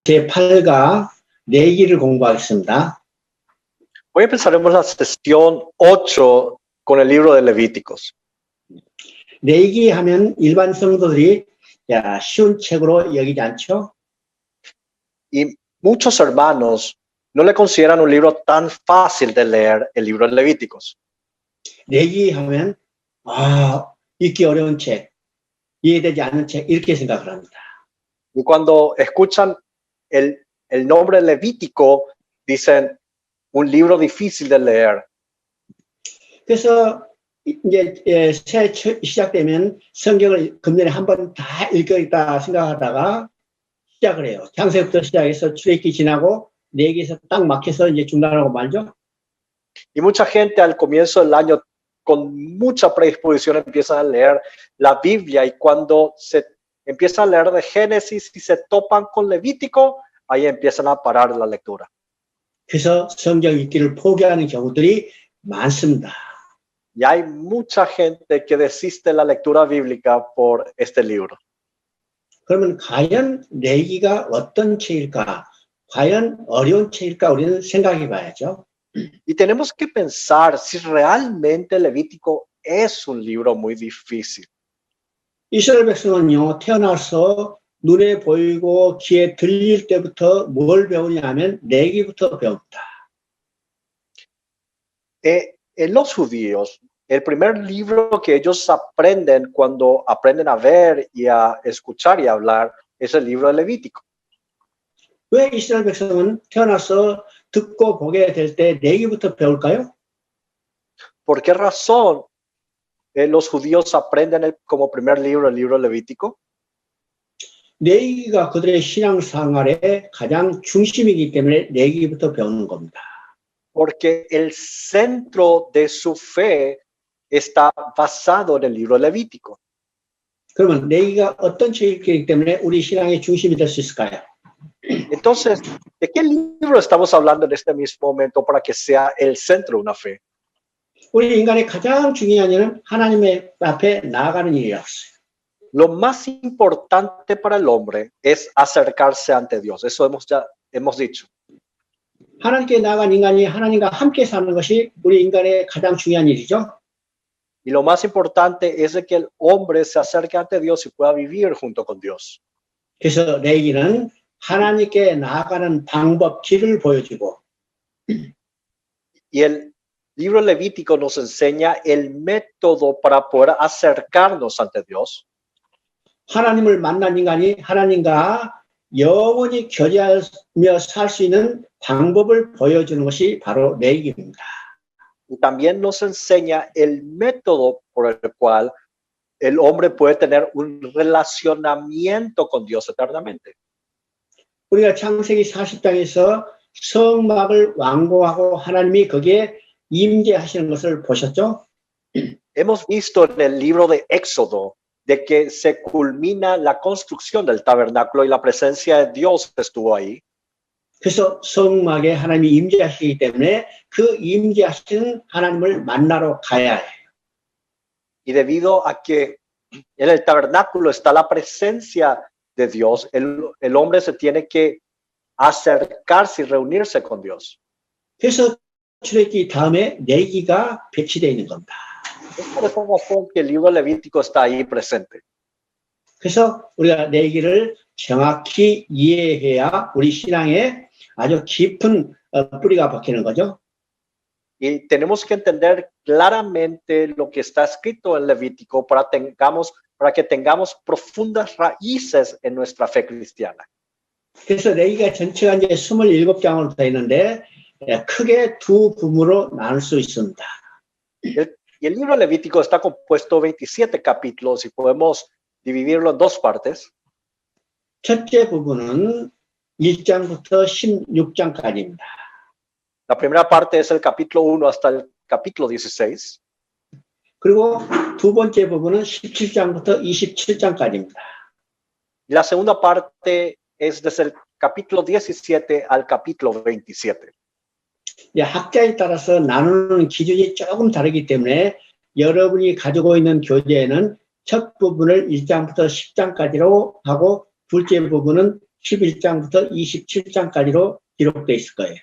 제8과 내기를 공부하겠습니다. Hoy empezaremos la sesión 8 con el libro de Levíticos. 내기 하면 일반 성도들이 쉬운 책으로 여기지 않죠? Y muchos hermanos no le consideran un libro tan fácil de leer el libro de Levíticos. 내기 하면 읽기 어려운 책, 이해되지 않는 책 이렇게 생각을 합니다. Y cuando escuchan el nombre Levítico, dicen un libro difícil de leer. 그래서 이제 새해 시작되면 성경을 금년에 한번 다 읽어야겠다 생각하다가 시작을 해요. 창세부터 시작해서 출애굽기 지나고 내기에서 딱 막혀서 이제 중단하고 말죠. Y mucha gente al comienzo del año con mucha predisposición empiezan a leer la Biblia y cuando se empiezan a leer de Génesis y se topan con Levítico, ahí empiezan a parar la lectura. 그래서 성경 읽기를 포기하는 경우들이 많습니다. Y hay mucha gente que desiste la lectura bíblica por este libro. 그러면 과연 내기가 어떤 책일까? 과연 어려운 책일까? 우리는 생각해 봐야죠. Y tenemos que pensar si realmente Levítico es un libro muy difícil. 이스라엘 백성은요, 태어나서 눈에 보이고 귀에 들릴 때부터 뭘 배우냐면 내기부터 배웁니다. En los judíos, el primer libro que ellos aprenden cuando aprenden a ver y a escuchar y a hablar es el libro de Levítico. 왜 이스라엘 백성은 태어나서 듣고 보게 될 때 내기부터 배울까요? ¿Por qué razón los judíos aprenden como primer libro el libro Levítico? 내기가 그들의 신앙생활의 가장 중심이기 때문에 내기부터 배우는 겁니다. Porque el centro de su fe está basado en el libro Levítico. 그러면 내기가 어떤 책이기 때문에 우리 신앙의 중심이 될 수 있을까요? Entonces, ¿de qué libro estamos hablando en este mismo momento para que sea el centro de una fe? 우리 인간의 가장 중요한 일은 하나님의 앞에 나아가는 일이었어요. Lo más importante para el hombre es acercarse ante Dios. Eso hemos dicho. 하나님께 나아간 인간이 하나님과 함께 사는 것이 우리 인간의 가장 중요한 일이죠. Y lo más importante es de que el hombre se acerque ante Dios y pueda vivir junto con Dios. 그래서 내기는 하나님께 나아가는 방법, 길을 보여주고 Y el libro Levítico nos enseña el método para poder acercarnos ante Dios. 하나님을 만난 인간이 하나님과 영원히 교제하며 살 수 있는 방법을 보여주는 것이 바로 내기입니다. Y también nos enseña el método por el cual el hombre puede tener un relacionamiento con Dios eternamente. 우리가 창세기 40장에서 성막을 완공하고 하나님이 거기에 임재하시는 것을 보셨죠? Hemos visto en el libro de Éxodo de que se culmina la construcción del tabernáculo y la presencia de Dios estuvo ahí. 그래서 성막에 하나님이 임재하시기 때문에 그 임재하시는 하나님을 만나러 가야 해요. Y debido a que en el tabernáculo está la presencia de Dios, el hombre se tiene que acercarse y reunirse con Dios. 그래서 출애굽기 다음에 내기가 배치되어 있는 겁니다. Es por esa razón que el libro Levítico está ahí presente. 그래서 우리가 내기를 정확히 이해해야 우리 신앙에 아주 깊은 뿌리가 박히는 거죠. Y tenemos que entender claramente lo que está escrito en Levítico para que tengamos profundas raíces en nuestra fe cristiana. 그래서 내기가 전체가 이제 27장으로 되어 있는데 크게 두 부분으로 나눌 수 있습니다. Y el libro Levítico está compuesto 27 capítulos y podemos dividirlo en dos partes. 첫째 부분은 1장부터 16장까지입니다. La primera parte es el capítulo 1 hasta el capítulo 16. 그리고 두 번째 부분은 17장부터 27장까지입니다. Y la segunda parte es desde el capítulo 17 al capítulo 27. 학자에 따라서 나누는 기준이 조금 다르기 때문에 여러분이 가지고 있는 교재에는 첫 부분을 1장부터 10장까지로 하고 둘째 부분은 11장부터 27장까지로 기록되어 있을 거예요.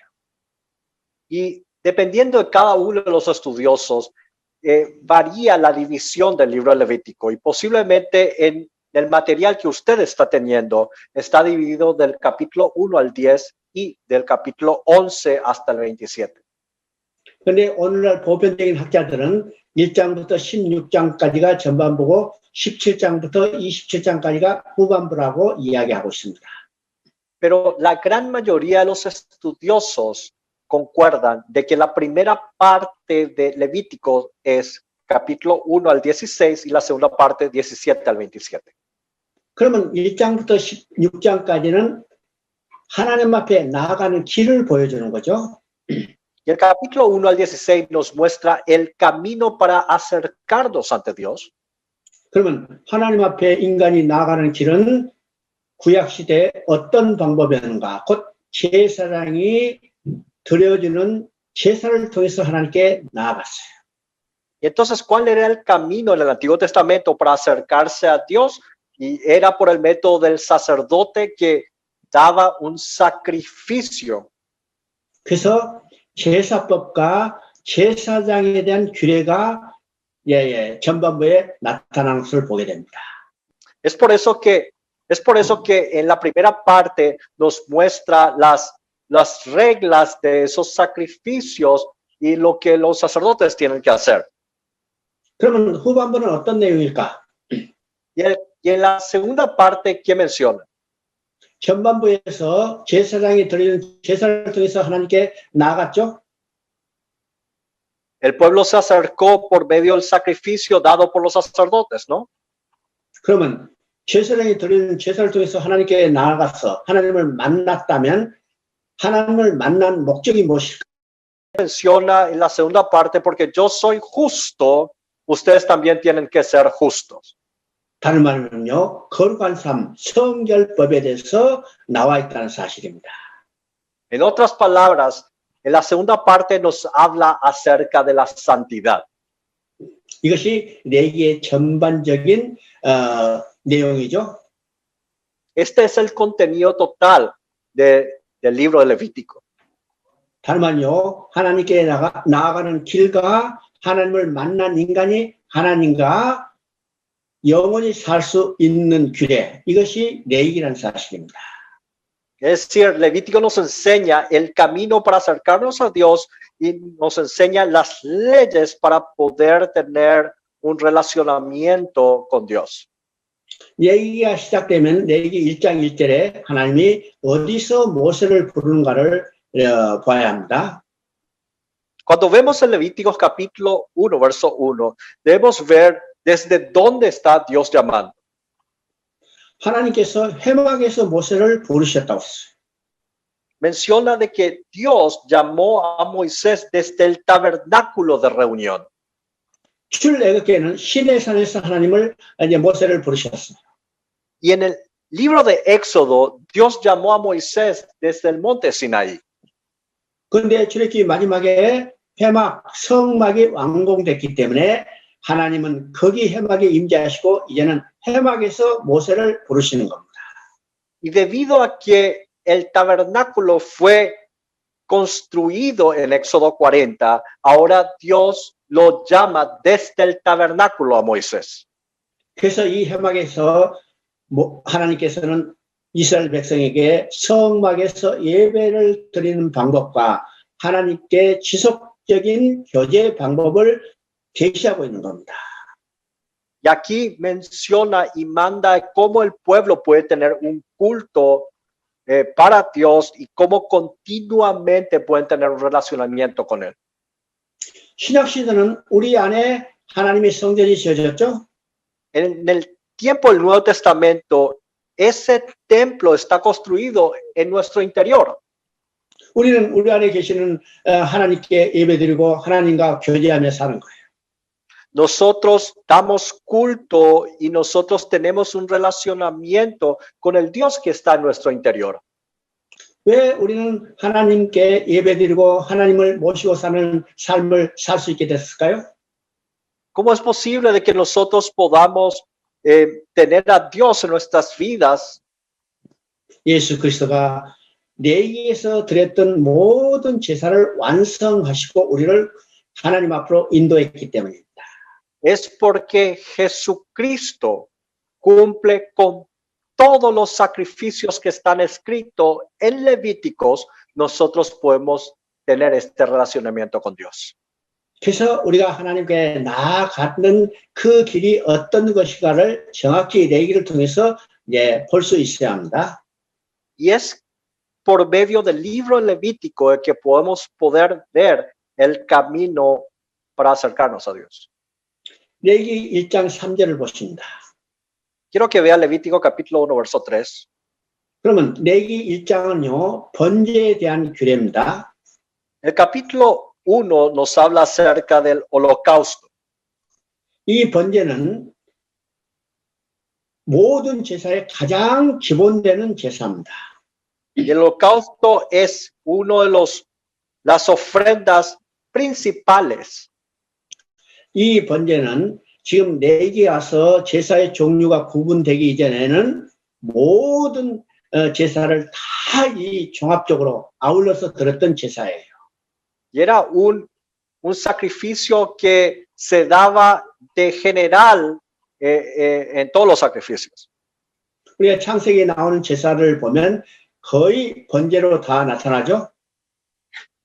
Y dependiendo de cada uno de los estudiosos, varía la división del libro de Levítico y posiblemente en el material que usted está teniendo está dividido del capítulo 1 al 10 y del capítulo 11 hasta el 27. 그런데 오늘날 보편적인 학자들은 1장부터 16장까지가 전반부고 17장부터 27장까지가 후반부라고 이야기하고 있습니다. Pero la gran mayoría de los estudiosos concuerdan de que la primera parte de Levítico es capítulo 1 al 16 y la segunda parte 17 al 27. 그러면 1장부터 16장까지는 하나님 앞에 나아가는 길을 보여주는 거죠. Y el capítulo 1 al 16 nos muestra el camino para acercarnos ante Dios. 그러면 하나님 앞에 인간이 나아가는 길은 구약시대에 어떤 방법이었는가? 곧 제사장이 드려지는 제사를 통해서 하나님께 나아갔어요. Y entonces, ¿cuál era el camino en el Antiguo Testamento para acercarse a Dios? Y era por el método del sacerdote que daba un sacrificio. 그래서 제사법과 제사장에 대한 규례가 전반부에 나타나는 것을 보게 됩니다. Es por eso que en la primera parte nos muestra las reglas de esos sacrificios y lo que los sacerdotes tienen que hacer. 그러면 후반부는 어떤 내용일까? Y en la segunda parte, ¿qué menciona? 전반부에서 제사장이 드리는 제사를 통해서 하나님께 나아갔죠. El pueblo se acercó por medio del sacrificio dado por los sacerdotes, ¿no? 그러면 제사장이 드리는 제사를 통해서 하나님께 나아가서 하나님을 만났다면 하나님을 만난 목적이 무엇일까? Menciona en la segunda parte, porque yo soy justo, ustedes también tienen que ser justos. 다른 말은요, 거룩한 삶, 성결법에 대해서 나와 있다는 사실입니다. En otras palabras, en la segunda parte nos habla acerca de la santidad. 이것이 레위기의 전반적인 내용이죠. Este es el contenido total del libro de Levítico. 다른 말은요, 하나님께 나아가는 길과 하나님을 만난 인간이 하나님과 영원히 살 수 있는 규례, 이것이 레위기라는 사실입니다. Es decir, Levítico nos enseña el camino para acercarnos a Dios y nos enseña las leyes para poder tener un relacionamiento con Dios. 레위기가 시작되면 레위기 1장 1절에 하나님이 어디서 모세를 부르는가를 봐야 합니다. Cuando vemos en Levíticos capítulo 1, verso 1, debemos ver desde dónde está Dios llamando. 하나님께서 회막에서 모세를 부르셨다고 했어요. Menciona de que Dios llamó a Moisés desde el tabernáculo de reunión. 출애굽기에는 시내 산에서 하나님을 모세를 부르셨어요. Y en el libro de Éxodo, Dios llamó a Moisés desde el monte Sinaí. 그런데 출애굽기 마지막에 회막, 성막이 완공됐기 때문에 하나님은 거기 회막에 임재하시고 이제는 회막에서 모세를 부르시는 겁니다. Y debido a que el tabernáculo fue construido en Éxodo 40, ahora Dios lo llama desde el tabernáculo a Moisés. 그래서 이 회막에서 하나님께서는 이스라엘 백성에게 성막에서 예배를 드리는 방법과 하나님께 지속적인 교제 방법을 제시하고 있는 겁니다. Y aquí menciona y manda cómo el pueblo puede tener un culto para Dios y cómo continuamente pueden tener un relacionamiento con Él. 신약 시대는 우리 안에 하나님의 성전이 지어졌죠. En el tiempo del Nuevo Testamento, ese templo está construido en nuestro interior. 우리는 우리 안에 계시는 하나님께 예배드리고 하나님과 교제하며 사는 거예요. Nosotros damos culto y nosotros tenemos un relacionamiento con el Dios que está en nuestro interior. 왜 우리는 하나님께 예배드리고 하나님을 모시고 사는 삶을 살 수 있게 됐을까요? ¿Cómo es posible de que nosotros podamos tener a Dios en nuestras vidas 예수 그리스도가 레위기에서 드렸던 모든 제사를 완성하시고 우리를 하나님 앞으로 인도했기 때문입니다. Es porque Jesucristo cumple con todos los sacrificios que están escritos en Levíticos, nosotros podemos tener este relacionamiento con Dios. 그래서 우리가 하나님께 나아가는 그 길이 어떤 것인가를 정확히 레위기를 통해서 볼 수 있어야 합니다. Y es por medio del libro Levítico que podemos poder ver el camino para acercarnos a Dios. 레위기 1장 3절을 보십니다. Quiero que vea Levítico capítulo 1, verso 3. 그러면 레위기 1장은요, 번제에 대한 규례입니다. El capítulo 1 nos habla acerca del holocausto. 이 번제는 모든 제사의 가장 기본되는 제사입니다. Y el holocausto es uno de las ofrendas principales. 이 번제는 지금 레위기에 와서 제사의 종류가 구분되기 이전에는 모든 제사를 다 이 종합적으로 아울러서 드렸던 제사예요. Y era un sacrificio que se daba de general en todos los sacrificios. 우리가 창세기에 나오는 제사를 보면 거의 번제로 다 나타나죠.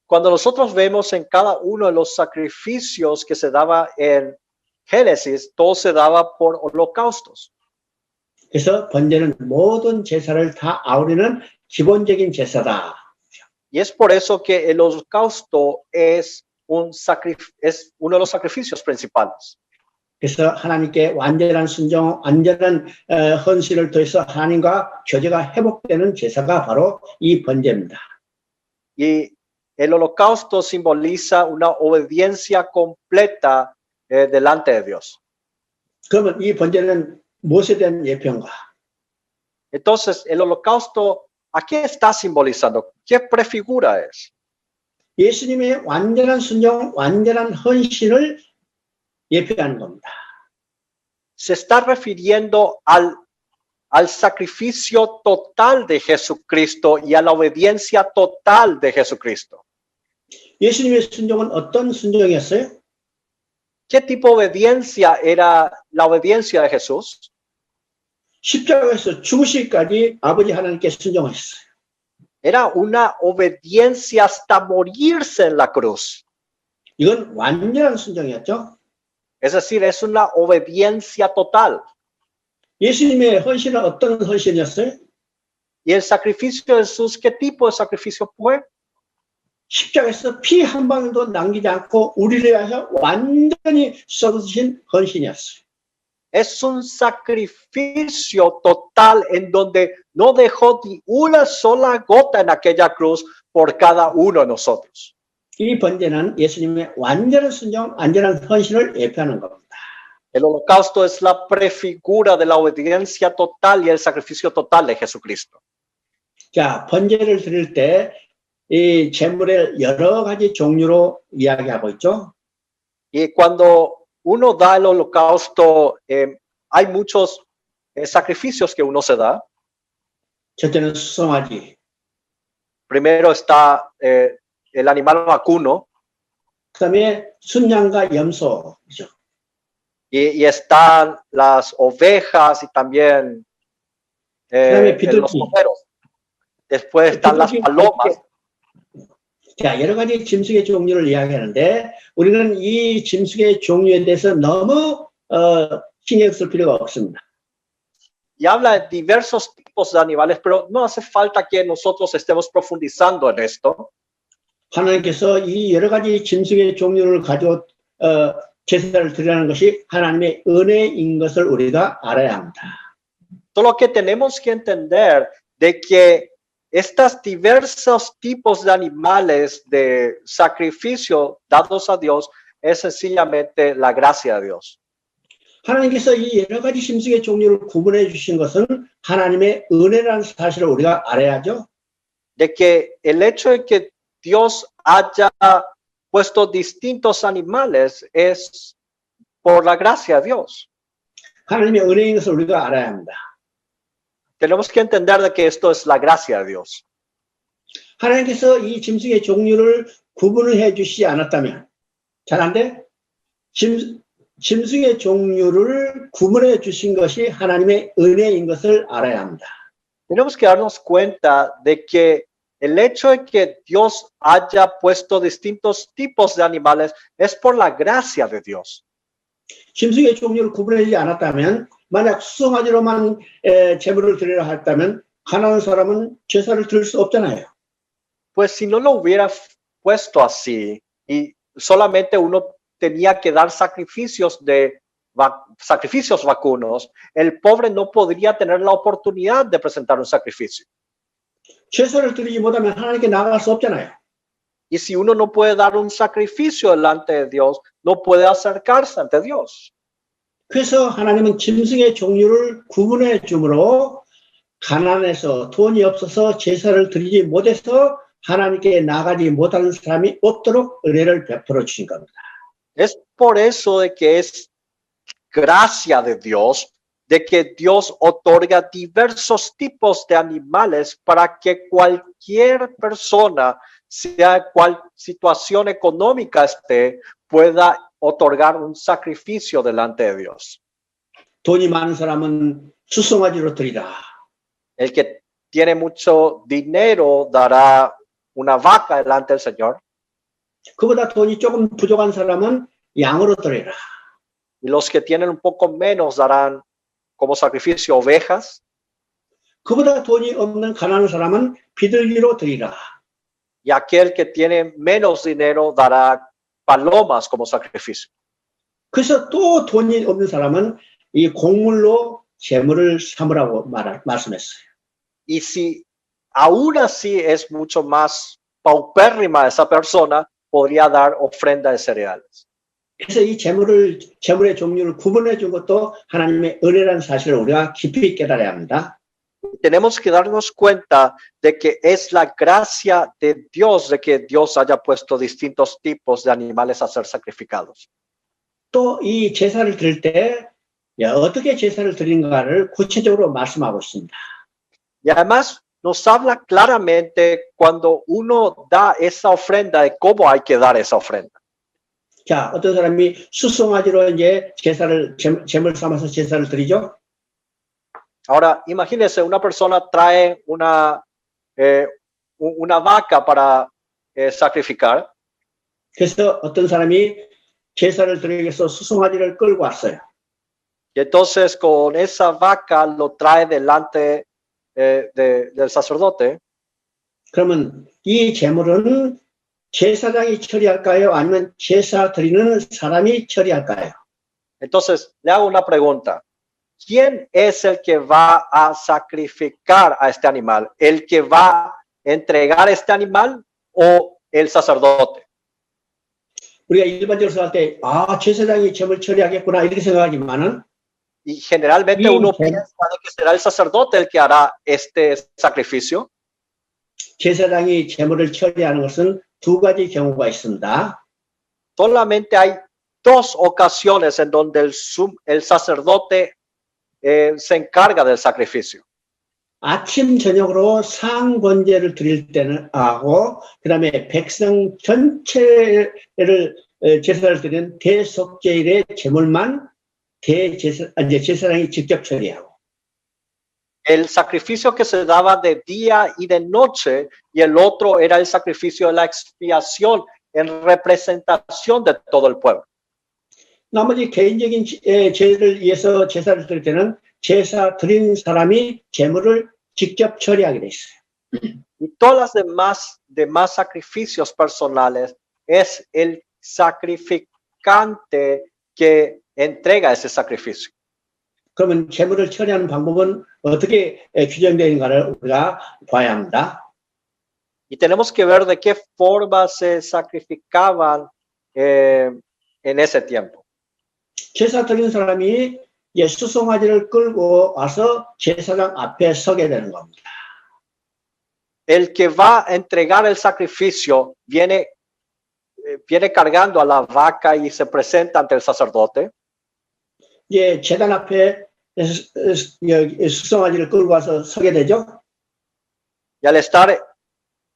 Cuando nosotros vemos en cada uno de los sacrificios que se daba en Génesis, todo se daba por holocaustos. 그래서 번제는 모든 제사를 다 아우르는 기본적인 제사다. Y es por eso que el holocausto es uno de los sacrificios principales. 그래서 하나님께 완전한 순종, 완전한 헌신을 통해서 하나님과 교제가 회복되는 제사가 바로 이 번제입니다. Y el holocausto simboliza una obediencia completa delante de Dios. 그러면 이 번제는 무엇에 대한 예표인가? Entonces, el holocausto, ¿a qué está simbolizando? ¿Qué prefigura es? 예수님의 완전한 순종, 완전한 헌신을 예표하는 겁니다. Se está refiriendo al sacrificio total de Jesucristo y a la obediencia total de Jesucristo. 예수님의 순종은 어떤 순종이었어요? ¿Qué tipo de obediencia era la obediencia de Jesús? 십자가에서 죽으시기까지 아버지 하나님께 순종하셨어요. Era una obediencia hasta morirse en la cruz. 이건 완전한 순종이었죠. Es decir, es una obediencia total. 예수님의 헌신은 어떤 헌신이었어요? ¿Y el sacrificio de Jesús, qué tipo de sacrificio fue? 십자가에서 피 한 방울도 남기지 않고 우리를 위하여 완전히 쏟으신 헌신이었어요. Es un sacrificio total en donde no dejó ni una sola gota en aquella cruz por cada uno de nosotros. 이 번제는 예수님의 완전한 순종, 완전한 헌신을 예표하는 겁니다. El holocausto es la prefigura de la obediencia total y el sacrificio total de Jesucristo. 자, 번제를 드릴 때 이 제물의 여러 가지 종류로 이야기하고 있죠. Y cuando uno da el holocausto, hay muchos sacrificios que uno se da. 첫째는 수송아지, Primero está el animal vacuno 그다음에 순양과 염소죠. y están las ovejas y también los corderos. Después están las palomas. 자, 여러 가지 짐승의 종류를 이야기하는데 우리는 이 짐승의 종류에 대해서 너무 신경 쓸 필요가 없습니다. Y habla de diversos tipos de animales, pero no hace falta que nosotros estemos profundizando en esto. 하나님께서 이 여러 가지 짐승의 종류를 가지고 제사를 드리는 것이 하나님의 은혜인 것을 우리가 알아야 합니다. Solo que tenemos que entender de que estos diversos tipos de animales de sacrificio dados a Dios es sencillamente la gracia de Dios. 하나님께서 이 여러 가지 짐승의 종류를 구분해 주신 것은 하나님의 은혜라는 사실을 우리가 알아야죠. De que el hecho de que Dios haya puesto distintos animales es por la gracia de Dios. 하나님의 은혜인 것을 우리가 알아야 합니다. tenemos que entender de que esto es la gracia de Dios. 하나님께서 이 짐승의 종류를 구분을 해 주시지 않았다면, 잘 안 돼? 짐승의 종류를 구분해 주신 것이 하나님의 은혜인 것을 알아야 합니다. Tenemos que darnos cuenta de que el hecho de que Dios haya puesto distintos tipos de animales es por la gracia de Dios. 짐승의 종류를 구분하지 않았다면, 만약 수송아지로만 제물을 드리라 했다면 가난한 사람은 제사를 드릴 수 없잖아요. Pues si no lo hubiera puesto así y solamente uno tenía que dar sacrificios vacunos, el pobre no podría tener la oportunidad de presentar un sacrificio. 제사를 드리지 못하면 하나님께 나아갈 수 없잖아요. Y si uno no puede dar un sacrificio delante de Dios, no puede acercarse ante Dios. 그래서 하나님은 짐승의 종류를 구분해 주므로 가난해서 돈이 없어서 제사를 드리지 못해서 하나님께 나가지 못하는 사람이 없도록 은혜를 베풀어 주신 겁니다. Es por eso de que es gracia de Dios, de que Dios otorga diversos tipos de animales para que cualquier persona, sea cual situación económica esté, pueda otorgar un sacrificio delante de Dios. 돈이 많은 사람은 수송아지로 드리라. El que tiene mucho dinero dará una vaca delante del Señor. 그보다 돈이 조금 부족한 사람은 양으로 드리라. Y los que tienen un poco menos darán como sacrificio ovejas. 그보다 돈이 없는 가난한 사람은 비둘기로 드리라. Y aquel que tiene menos dinero dará palomas como sacrificio. 그래서 또 돈이 없는 사람은 이 곡물로 제물을 삼으라고 말씀했어요. Y si aún así es mucho más paupérrima esa persona, podría dar ofrenda de cereales. 그래서 이 제물의 종류를 구분해 준 것도 하나님의 은혜라는 사실을 우리가 깊이 깨달아야 합니다. Tenemos que darnos cuenta de que es la gracia de Dios de que Dios haya puesto distintos tipos de animales a ser sacrificados. 또 이 제사를 드릴 때 어떻게 제사를 드리는가를 구체적으로 말씀하고 있습니다. Y además nos habla claramente cuando uno da esa ofrenda de cómo hay que dar esa ofrenda. 자, 어떤 사람이 수송아지로 이제 제물 삼아서 제사를 드리죠. Ahora, imagínense, una persona trae una vaca para sacrificar. 그래서 어떤 사람이 제사를 드리기 위해서 수송아지를 끌고 왔어요. Y entonces con esa vaca lo trae delante del sacerdote. 그러면 이 제물은 제사장이 처리할까요? 아니면 제사 드리는 사람이 처리할까요? Entonces, le hago una pregunta. ¿Quién es el que va a sacrificar a este animal? ¿El que va a entregar este animal o el sacerdote? 우리가 일반적으로 생각할 때, 제사장이 제물 처리하겠구나, 이렇게 생각하지만은, Y generalmente uno piensa que será el sacerdote el que hará este sacrificio. 제사장이 제물을 처리하는 것은 두 가지 경우가 있습니다. Solamente hay dos ocasiones en donde el sacerdote se encarga del sacrificio. 아침 저녁으로 상번제를 드릴 때는 하고 그다음에 백성 전체를 제사를 드리는 대속제일의 제물만 제사장이 직접 처리하고. El sacrificio que se daba de día y de noche y el otro era el sacrificio de la expiación en representación de todo el pueblo. 나머지 개인적인 죄를 위해서 제사를 드릴 때는 제사 드린 사람이 제물을 직접 처리하게 돼 있어요. Y todas las demás sacrificios personales es el sacrificante que entrega ese sacrificio. 그러면 제물을 처리하는 방법은 어떻게 규정되어 있는가를 우리가 봐야 합니다. Y tenemos que ver de qué forma se sacrificaban en ese tiempo. 제사 드리는 사람이 수송아지를 끌고 와서 제사장 앞에 서게 되는 겁니다. El que va a entregar el sacrificio viene cargando a la vaca y se presenta ante el sacerdote. 제단 앞에 수송아지를 끌고 와서 서게 되죠. Y al estar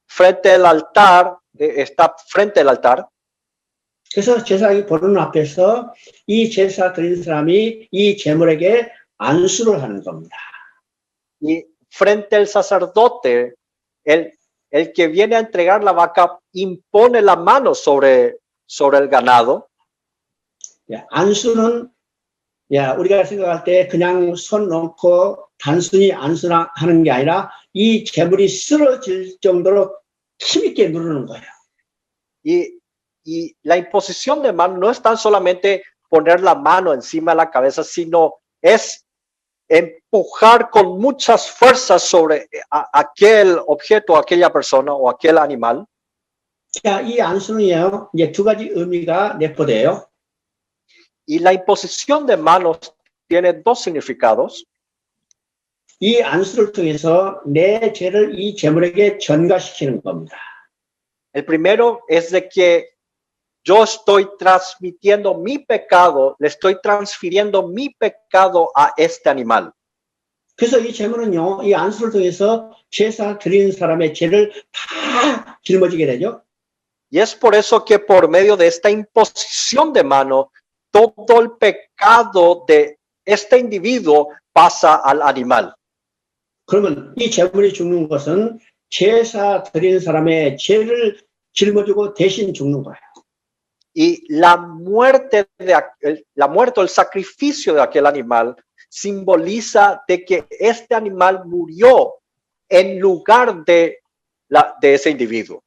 frente al altar, está frente al altar, 그래서 제사장이 보는 앞에서 이 제사 드린 사람이 이 제물에게 안수를 하는 겁니다. y frente al sacerdote, el que viene a entregar la vaca impone la mano sobre el ganado. 안수는 우리가 생각할 때 그냥 손 놓고 단순히 안수하는 게 아니라 이 제물이 쓰러질 정도로 힘있게 누르는 거예요. Y la imposición de mano no es tan solamente poner la mano encima de la cabeza, sino es empujar con muchas fuerzas sobre aquel objeto, aquella persona o aquel animal. 자, 이 안수는요, 이제 두 가지 의미가 내포돼요. Y la imposición de manos tiene dos significados. 이 안수를 통해서 내 죄를 이 제물에게 전가시키는 겁니다. El primero es de que yo estoy transmitiendo mi pecado, le estoy transfiriendo mi pecado a este animal. 그래서 이 제물은요, 이 안수를 통해서 제사 드리는 사람의 죄를 다 짊어지게 되죠. Y es por eso que por medio de esta imposición de mano, todo el pecado de este individuo pasa al animal. 그러면 이 제물이 죽는 것은 제사 드리는 사람의 죄를 짊어지고 대신 죽는 거예요. Y la muerte o el sacrificio de aquel animal simboliza de que este animal murió en lugar de ese individuo.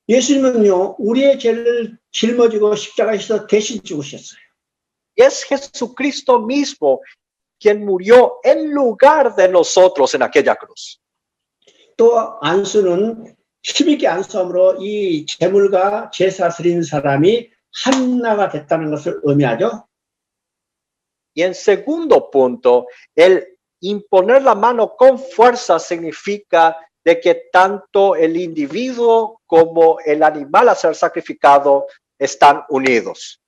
예수님은요, 우리의 죄를 짊어지고 십자가에서 대신 죽으셨어요. Y es Jesucristo mismo quien murió en lugar de nosotros en aquella cruz. 또 안수는 힘있게 안수함으로 이 제물과 제사 드린 사람이 하나가 됐다는 것을 의미하죠. Y en segundo punto, el imponer la mano con fuerza significa de que tanto el individuo como el animal a ser sacrificado están unidos.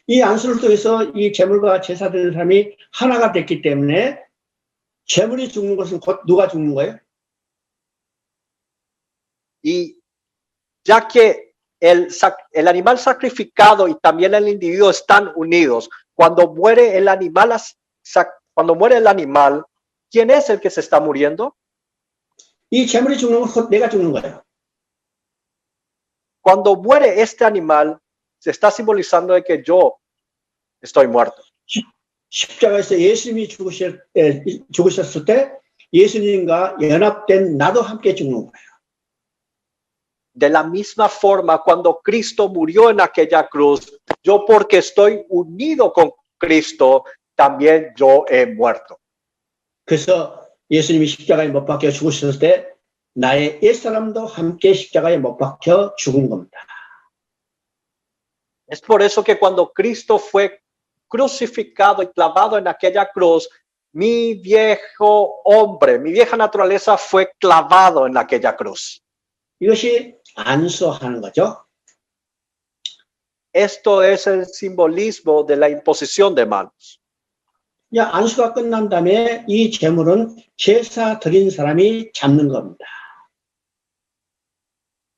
이 안수를 통해서 이 제물과 제사 드린 사람이 하나가 됐기 때문에 제물이 죽는 것은 곧 누가 죽는 거예요? Y ya que el animal sacrificado y también el individuo están unidos, cuando muere el animal, ¿quién es el que se está muriendo? 이 제물이 죽는 건 곧 내가 죽는 거예요. Cuando muere este animal, se está simbolizando de que yo estoy muerto. 십자가에서 예수님이 죽으셨을 때 예수님과 연합된 나도 함께 죽는 거예요. De la misma forma, cuando Cristo murió en aquella cruz, yo porque estoy unido con Cristo, también yo he muerto. 그래서 예수님이 십자가에 못 박혀 죽으셨을 때 나의 옛사람도 함께 십자가에 못 박혀 죽은 겁니다. Es por eso que cuando Cristo fue crucificado y clavado en aquella cruz, mi viejo hombre, mi vieja naturaleza fue clavado en aquella cruz. 이것이 안수하는 거죠. Esto es el simbolismo de la imposición de manos. 안수가 끝난 다음에 이 제물은 제사 드린 사람이 잡는 겁니다.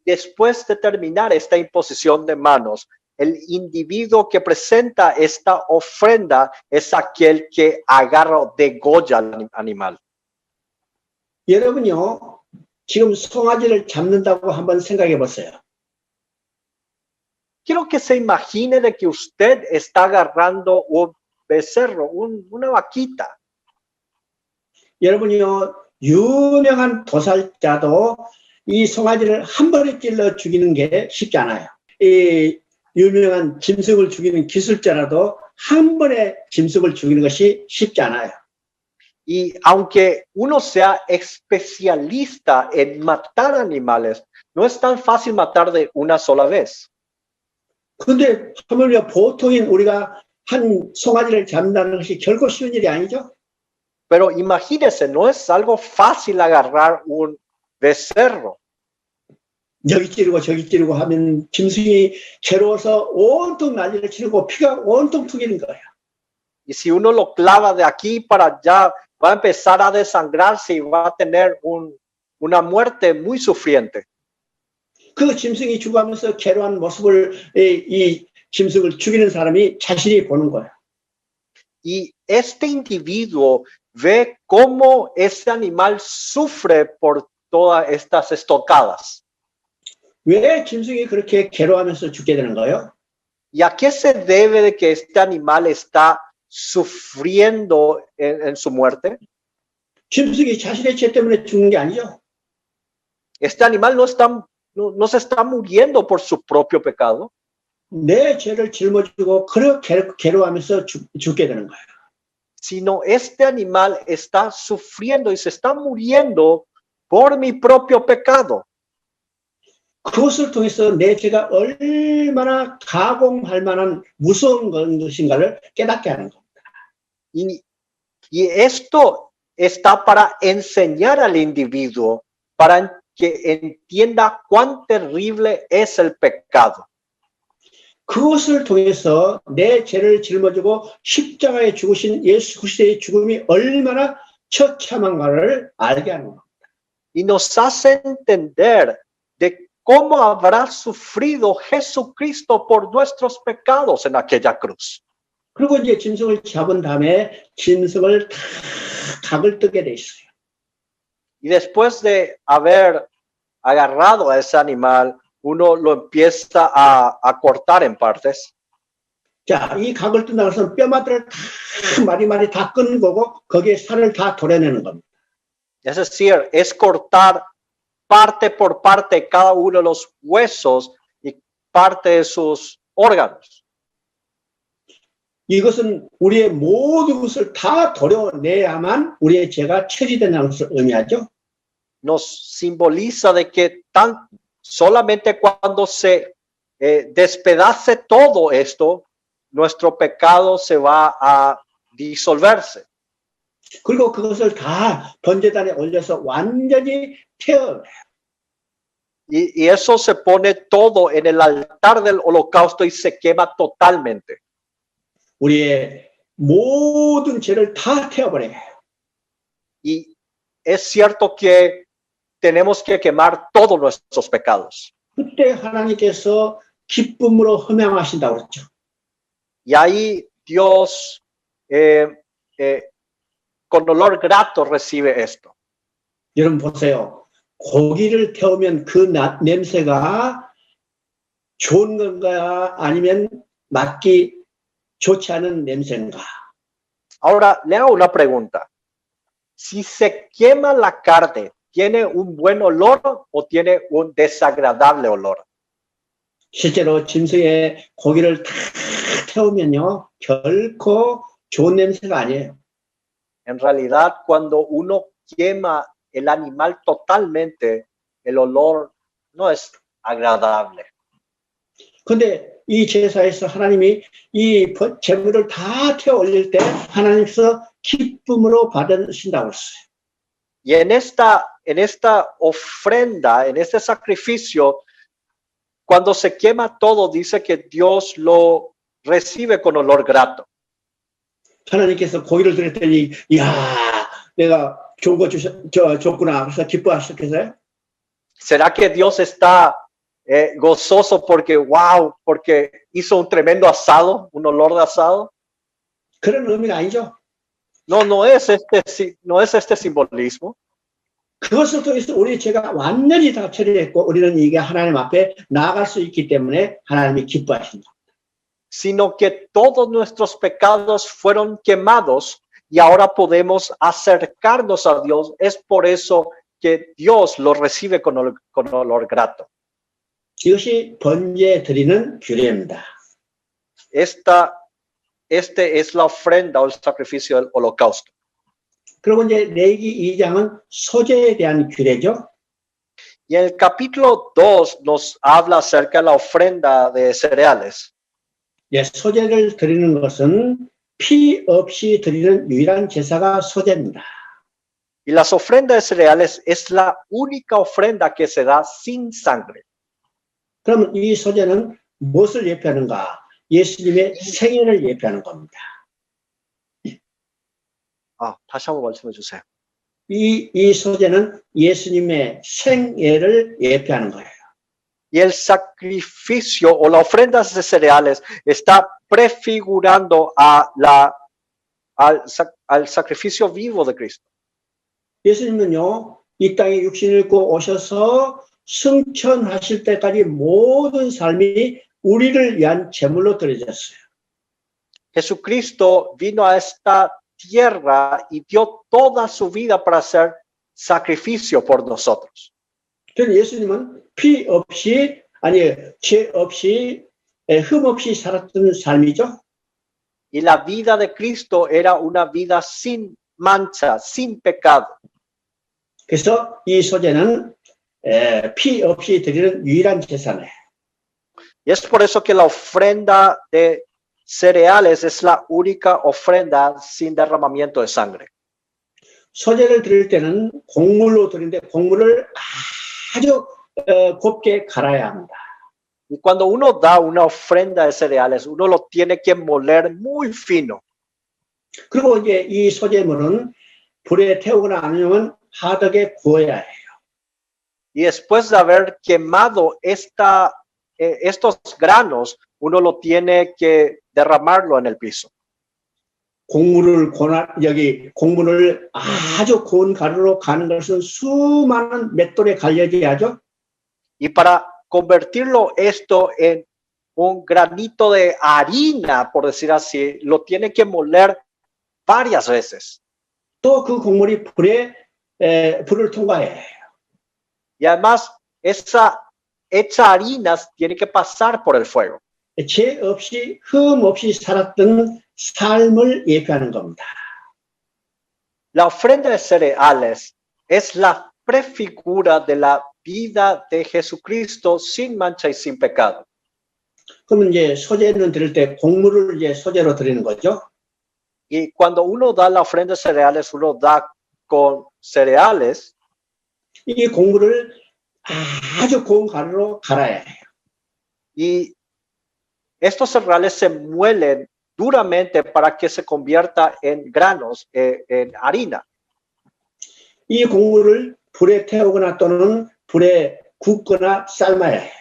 Después de terminar esta imposición de manos, el individuo que presenta esta ofrenda es aquel que agarra o degolla al animal. 여러분요, 지금 송아지를 잡는다고 한번 생각해 보세요. Quiero que se imagine de que usted está agarrando un becerro, una vaquita. 여러분요, 유명한 도살자도 이 송아지를 한 번에 찔러 죽이는 게 쉽지 않아요. 이 유명한 짐승을 죽이는 기술자라도 한 번에 짐승을 죽이는 것이 쉽지 않아요. Y aunque uno sea especialista en matar animales, no es tan fácil matar de una sola vez. 근데 하물며 보통인 우리가 한 송아지를 잡는다는 것이 결코 쉬운 일이 아니죠. Pero imagínese, no es algo fácil agarrar un becerro. 여기 찌르고 저기 찌르고 하면 짐승이 괴로워서 온통 난리를 치르고 피가 온통 튀기는 거예요. Y si uno lo clava de aquí para allá, va a empezar a desangrarse y va a tener una muerte muy sufriente. 그 짐승이 죽어가면서 괴로운 모습을 이 짐승을 죽이는 사람이 자신이 보는 거야. Y este individuo ve cómo ese animal sufre por todas estas estocadas. 왜 짐승이 그렇게 괴로워하면서 죽게 되는 거예요? ¿Y a qué se debe de que este animal está sufriendo en su muerte? 짐승이 자신의 죄 때문에 죽는 게 아니죠. Este animal no se está muriendo por su propio pecado, 내 죄를 짊어지고 그렇게 괴로워하면서 죽게 되는 거예요. sino este animal está sufriendo y se está muriendo por mi propio pecado. 그것을 통해서 내 죄가 얼마나 가공할 만한 무서운 것인가를 깨닫게 하는 겁니다. Y esto está para enseñar al individuo, para que entienda cuán terrible es el pecado. 그것을 통해서 내 죄를 짊어지고 십자가에 죽으신 예수 그리스도의 죽음이 얼마나 처참한가를 알게 하는 겁니다. Y nos hace entender de cómo habrá sufrido Jesucristo por nuestros pecados en aquella cruz. 그리고 이제 짐승을 잡은 다음에 짐승을 다 각을 뜨게 돼 있어요. Y después de haber agarrado a ese animal, uno lo empieza a cortar en partes. 자, 이 각을 뜬다고 해서 뼈마다를 다 마리마리 다 끄는 거고 거기에 살을 다 도려내는 겁니다. Es decir, es cortar parte por parte cada uno de los huesos y parte de sus órganos. 이것은 우리의 모든 것을 다 도려내야만 우리의 죄가 처리된다는 것을 의미하죠. Nos simboliza de que solamente cuando se despedace todo esto, nuestro pecado se va a disolverse. 그리고 그것을 다 번제단에 올려서 완전히 태워요. Y eso se pone todo en el altar del holocausto y se quema totalmente. 우리의 모든 죄를 다 태워버려요. Y es cierto que tenemos que quemar todos nuestros pecados. 그때 하나님께서 기쁨으로 흠양하신다고 그랬죠. Y ahí Dios con olor grato recibe esto. 여러분 보세요. 고기를 태우면 그 냄새가 좋은 건가 아니면 맡기 좋지 않은 냄새인가? Ahora le hago una pregunta. Si se quema la carne, ¿tiene un buen olor o tiene un desagradable olor? 실제로 짐승의 고기를 다 태우면요, 결코 좋은 냄새가 아니에요. En realidad, cuando uno quema el animal totalmente, el olor no es agradable. 근데 이 제사에서 하나님이 이 제물을 다 태워 올릴 때 하나님께서 기쁨으로 받으신다고 했어요. Y en esta ofrenda, en este sacrificio, cuando se quema todo, dice que Dios lo recibe con olor grato. 하나님께서 고기를 드렸더니, 이야, 내가 좋은 거 줬구나. 그래서 기뻐하셨겠어요? ¿Será que Dios está gozoso porque, wow, porque hizo un tremendo asado, un olor de asado? 그런 의미가 아니죠. No es este simbolismo. 그것을 통해서 우리 죄가 완전히 다 처리했고 우리는 이게 하나님 앞에 나아갈 수 있기 때문에 하나님이 기뻐하신다. Sino que todos nuestros pecados fueron quemados y ahora podemos acercarnos a Dios. Es por eso que Dios lo recibe con olor grato. 이것이 번제 드리는 규례입니다. Este es la ofrenda o el sacrificio del holocausto. 그리고 이제 레위기 2장은 소제에 대한 규례죠. Y en el capítulo 2 nos habla acerca de la ofrenda de cereales. 예, 소제를 드리는 것은 피 없이 드리는 유일한 제사가 소제입니다. Y las ofrendas de cereales es la única ofrenda que se da sin sangre. 그러면 이 소제는 무엇을 예표하는가? 예수님의 생애를 예표하는 겁니다. 다시 한번 말씀해 주세요. 이 소재는 예수님의 생애를 예표하는 거예요. Y el sacrificio o la ofrenda de cereales está prefigurando al sacrificio vivo de Cristo. 예수님은요, 이 땅에 육신을 입고 오셔서 승천하실 때까지 모든 삶이 우리를 위한 제물로 드려졌어요. Jesucristo vino a esta tierra y dio toda su vida para hacer sacrificio por nosotros. 그래서 예수님은 피 없이, 아니, 죄 없이, 흠 없이 살았던 삶이죠. Y la vida de Cristo era una vida sin mancha, sin pecado. 그래서 이 소재는 피 없이 드리는 유일한 제사네요. Y es por eso que la ofrenda de cereales es la única ofrenda sin derramamiento de sangre. 소재를 드릴 때는 곡물로 드리는데 곡물을 아주 곱게 갈아야 합니다. Y cuando uno da una ofrenda de cereales, uno lo tiene que moler muy fino. 그리고 이제 이 소재물은 불에 태우거나 아니면 하덕에 구워야 해요. Y después de haber quemado estos granos, uno lo tiene que derramarlo en el piso. 곡물을 아주 고운 가루로 가는 것은 수많은 맷돌에 갈려져야 하죠. Y para convertirlo esto en un granito de harina, por decir así, lo tiene que moler varias veces. 또 그 곡물이 불을 통과해야 해요. Y además, esa hecha harina tiene que pasar por el fuego. 죄 없이 흠 없이 살았던 삶을 예표하는 겁니다. La ofrenda de cereales es la prefigura de la vida de Jesucristo sin mancha y sin pecado. 그러면 이제 소재는 드릴 때 곡물을 이제 소재로 드리는 거죠. Y cuando uno da la ofrenda de cereales, uno da con cereales. 이 곡물을 아주 고운 가루로 갈아야 해요. Y estos cereales se muelen duramente para que se convierta en granos, en harina. 이 곡물을 불에 태우거나 또는 불에 굽거나 삶아야 해요.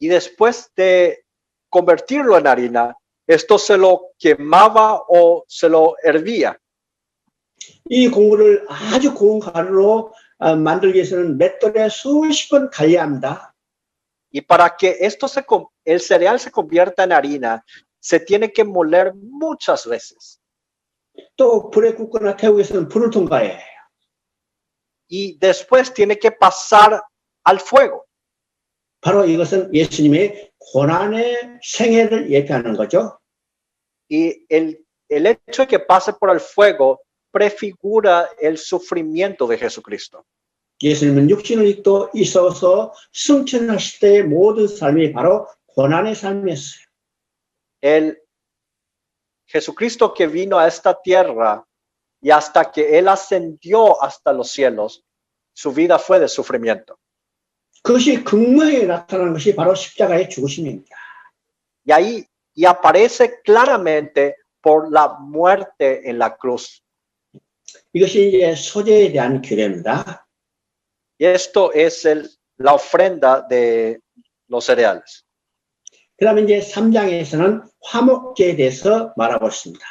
Y después de convertirlo en harina, esto se lo quemaba o se lo hervía. 이 곡물을 아주 고운 가루로 만들기 위해서는 맷돌에 수십 번 갈려야 합니다. Y para que el cereal se convierta en harina, se tiene que moler muchas veces. 또 불에 굽거나 태우기 위해서는 불을 통과해야 해요. Y después tiene que pasar al fuego. 바로 이것은 예수님의 고난의 생애를 예표하는 거죠. Y el hecho de que pase por el fuego prefigura el sufrimiento de Jesucristo. 예수님은 육신을 입고 있어서 승천하실 때의 모든 삶이 바로 고난의 삶이었어요. El Jesucristo que vino a esta tierra y hasta que Él ascendió hasta los cielos, su vida fue de sufrimiento. 그것이 극명하게 나타나는 것이 바로 십자가의 죽으심입니다. Y aparece claramente por la muerte en la cruz. 이것이 이제 소재에 대한 규례입니다. Y esto es la ofrenda de los cereales. 그다음에 이제 3장에서는 화목제에 대해서 말하고 있습니다.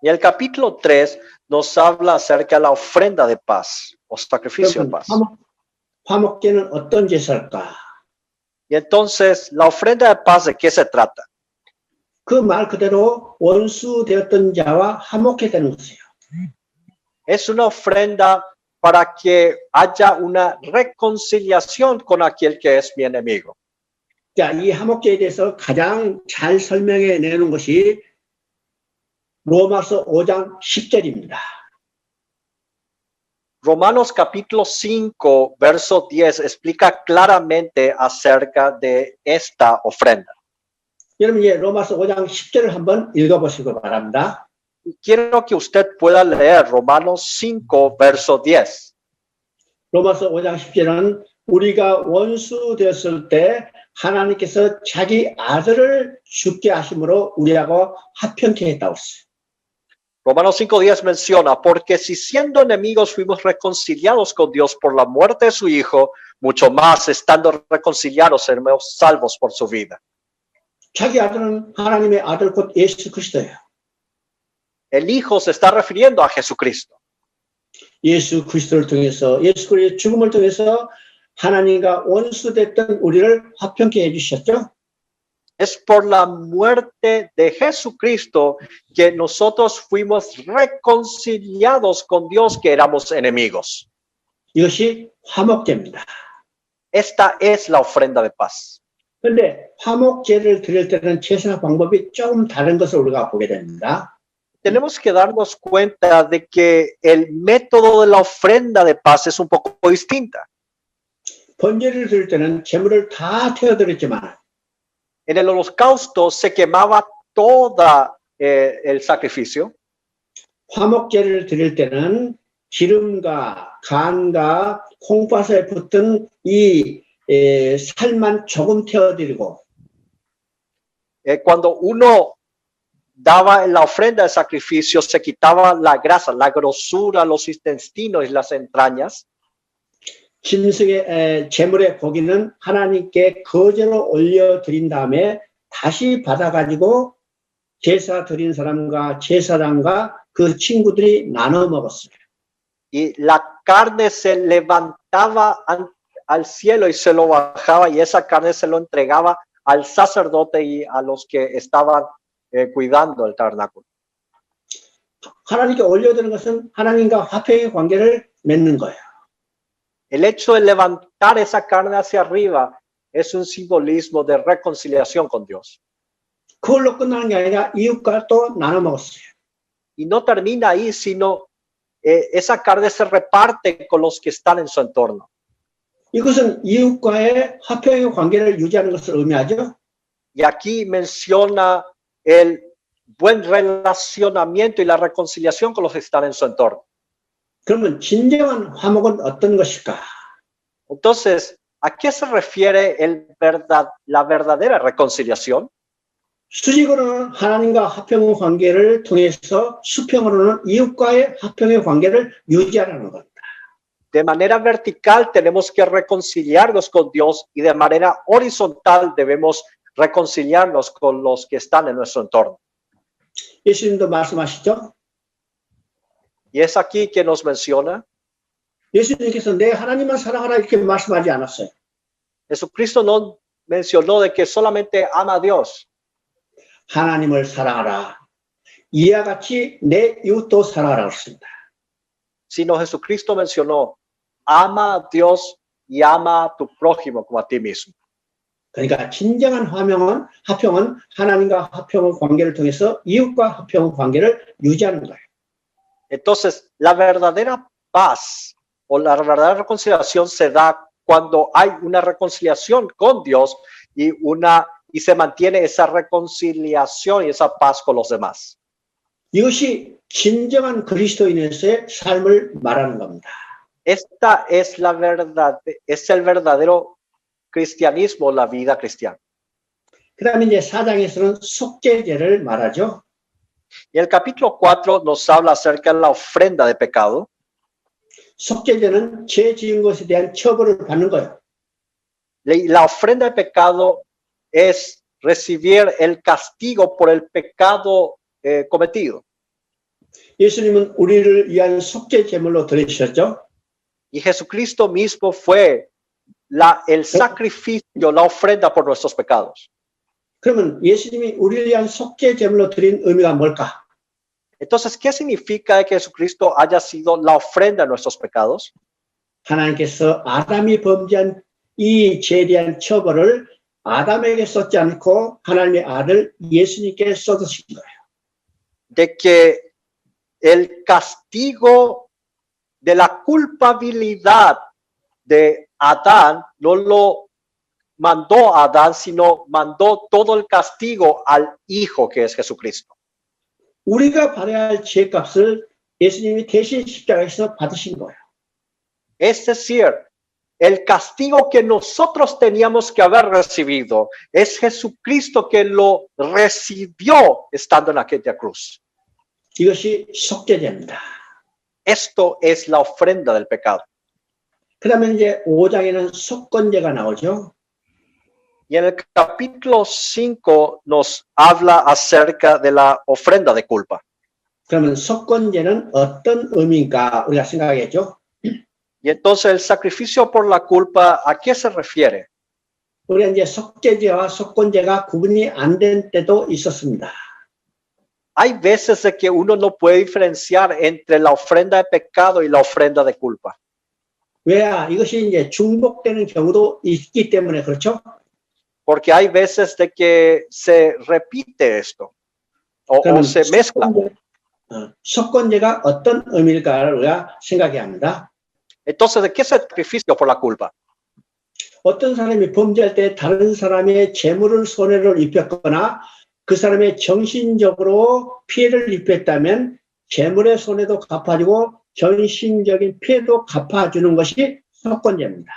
Y el capítulo 3 nos habla acerca de la ofrenda de paz o sacrificio de paz. 화목제는 어떤 제사일까? Y entonces, la ofrenda de paz, ¿de qué se trata? 그 말 그대로 원수 되었던 자와 화목해 되는 것이에요. Es una ofrenda para que haya una reconciliación con aquel que es mi enemigo. 자, 이 화목제에 대해서 가장 잘 설명해 내는 것이 로마서 5장 10절입니다. Romanos capítulo 5, verso 10 explica claramente acerca de esta ofrenda. 여러분 이제 로마서 5장 10절을 한번 읽어보시기 바랍니다. Quiero que usted pueda leer Romanos 5, verso 10. 로마서 5장 10절은 우리가 원수 되었을 때 하나님께서 자기 아들을 죽게 하심으로 우리하고 화평케 했다고 했어요. Romanos 5:10 menciona, porque si siendo enemigos fuimos reconciliados con Dios por la muerte de su Hijo, mucho más estando reconciliados seremos salvos por su vida. 자기 아들은 하나님의 아들 곧 예수 그리스도예요. El Hijo se está refiriendo a Jesucristo. 예수 그리스도를 통해서 예수 그리스도의 죽음을 통해서 하나님과 원수됐던 우리를 화평케 해주셨죠. Es por la muerte de Jesucristo que nosotros fuimos reconciliados con Dios que éramos enemigos. 이것이 화목제입니다. Esta es la ofrenda de paz. 그런데 화목제를 드릴 때는 제사 방법이 조금 다른 것을 우리가 보게 됩니다. Tenemos que darnos cuenta de que el método de la ofrenda de paz es un poco distinta. 번제를 드릴 때는 제물을 다 태워드렸지만 En el holocausto se quemaba toda el sacrificio. 화목제를 드릴 때는 기름과 간과 콩팥에 붙은 이 살만 조금 태워드리고 Cuando uno daba la ofrenda de sacrificio, se quitaba la grasa, la grosura, los intestinos y las entrañas. 짐승의 제물의 고기는 하나님께 거제로 올려드린 다음에 다시 받아가지고 제사 드린 사람과 제사장과 그 친구들이 나눠 먹었어요. Y la carne se levantaba al cielo y se lo bajaba, y esa carne se lo entregaba al sacerdote y a los que estaban cuidando el tabernáculo. 하나님께 올려드리는 것은 하나님과 화평의 관계를 맺는 거예요. El hecho de levantar esa carne hacia arriba es un simbolismo de reconciliación con Dios. 그걸로 끝나는 게 아니라 이웃과 또 나눠 먹었어요. Y no termina ahí, sino esa carne se reparte con los que están en su entorno. 이것은 이웃과의 화평의 관계를 유지하는 것을 의미하죠. Y aquí menciona el buen relacionamiento y la reconciliación con los que están en su entorno. 그러면 진정한 화목은 어떤 것일까? Entonces, ¿a qué se refiere la verdadera reconciliación? 수직으로는 하나님과 화평의 관계를 통해서 수평으로는 이웃과의 화평의 관계를 유지하는 겁니다. De manera vertical tenemos que reconciliarnos con Dios y de manera horizontal debemos reconciliarnos con los que están en nuestro entorno. 예수님도 말씀하시죠? Y es aquí que nos menciona. 예수님께서 내 하나님만 사랑하라 이렇게 말씀하지 않았어요. Jesucristo no mencionó de que solamente ama a Dios. 하나님을 사랑하라. 이와 같이 내 이웃도 사랑하라고 했습니다. Sino Jesucristo mencionó, ama a Dios y ama a tu prójimo como a ti mismo. 그러니까 진정한 화평은 하나님과 화평의 관계를 통해서 이웃과 화평의 관계를 유지하는 거예요. Entonces, la verdadera paz o la verdadera reconciliación se da cuando hay una reconciliación con Dios y se mantiene esa reconciliación y esa paz con los demás. 이것이 진정한 그리스도인에서의 삶을 말하는 겁니다. Esta es la verdad, es el verdadero cristianismo, la vida cristiana. 그다음에 이제 4장에서는 속죄제를 말하죠. Y el capítulo 4 nos habla acerca de la ofrenda de pecado. 속죄제는 죄 지은 것에 대한 처벌을 받는 거예요. La ofrenda de pecado es recibir el castigo por el pecado cometido. 예수님은 우리를 위한 속죄 제물로 드리셨죠. Y Jesucristo mismo fue el sacrificio, la ofrenda por nuestros pecados. 그러면 예수님이 우리를 위한 속죄 제물로 드린 의미가 뭘까? Entonces, ¿qué significa que Jesucristo haya sido la ofrenda de nuestros pecados? 하나님께서 아담이 범죄한 이 죄에 대한 처벌을 아담에게 쏟지 않고 하나님의 아들 예수님께 쏟으신 거예요. De que el castigo de la culpabilidad de Adán no lo mandó a Adán, sino mandó todo el castigo al Hijo que es Jesucristo. 우리가 받아야 할 죄값을 예수님이 대신 십자가에서 받으신 거예요. Es decir, el castigo que nosotros teníamos que haber recibido es Jesucristo que lo recibió estando en aquella cruz. 이것이 속죄제입니다. Esto es la ofrenda del pecado. 그 다음에 이제 5장에는 속건제가 나오죠. Y en el capítulo 5 nos habla acerca de la ofrenda de culpa. 그러면 속건제는 어떤 의미인가 우리가 생각하겠죠. Y entonces el sacrificio por la culpa, ¿a qué se refiere? 우리가 이제 속죄제와 속건제가 구분이 안 된 때도 있었습니다. Hay veces de que uno no puede diferenciar entre la ofrenda de pecado y la ofrenda de culpa. 왜야? 이것이 이제 중복되는 경우도 있기 때문에 그렇죠. Porque hay veces de que se repite esto o se mezcla. 속건제가 어떤 의미일까를 우리가 생각해야 합니다. Entonces, ¿de qué sacrificio por la culpa? 어떤 사람이 범죄할 때 다른 사람의 재물을 손해를 입혔거나 그 사람의 정신적으로 피해를 입혔다면 재물의 손해도 갚아주고 정신적인 피해도 갚아주는 것이 속건제입니다.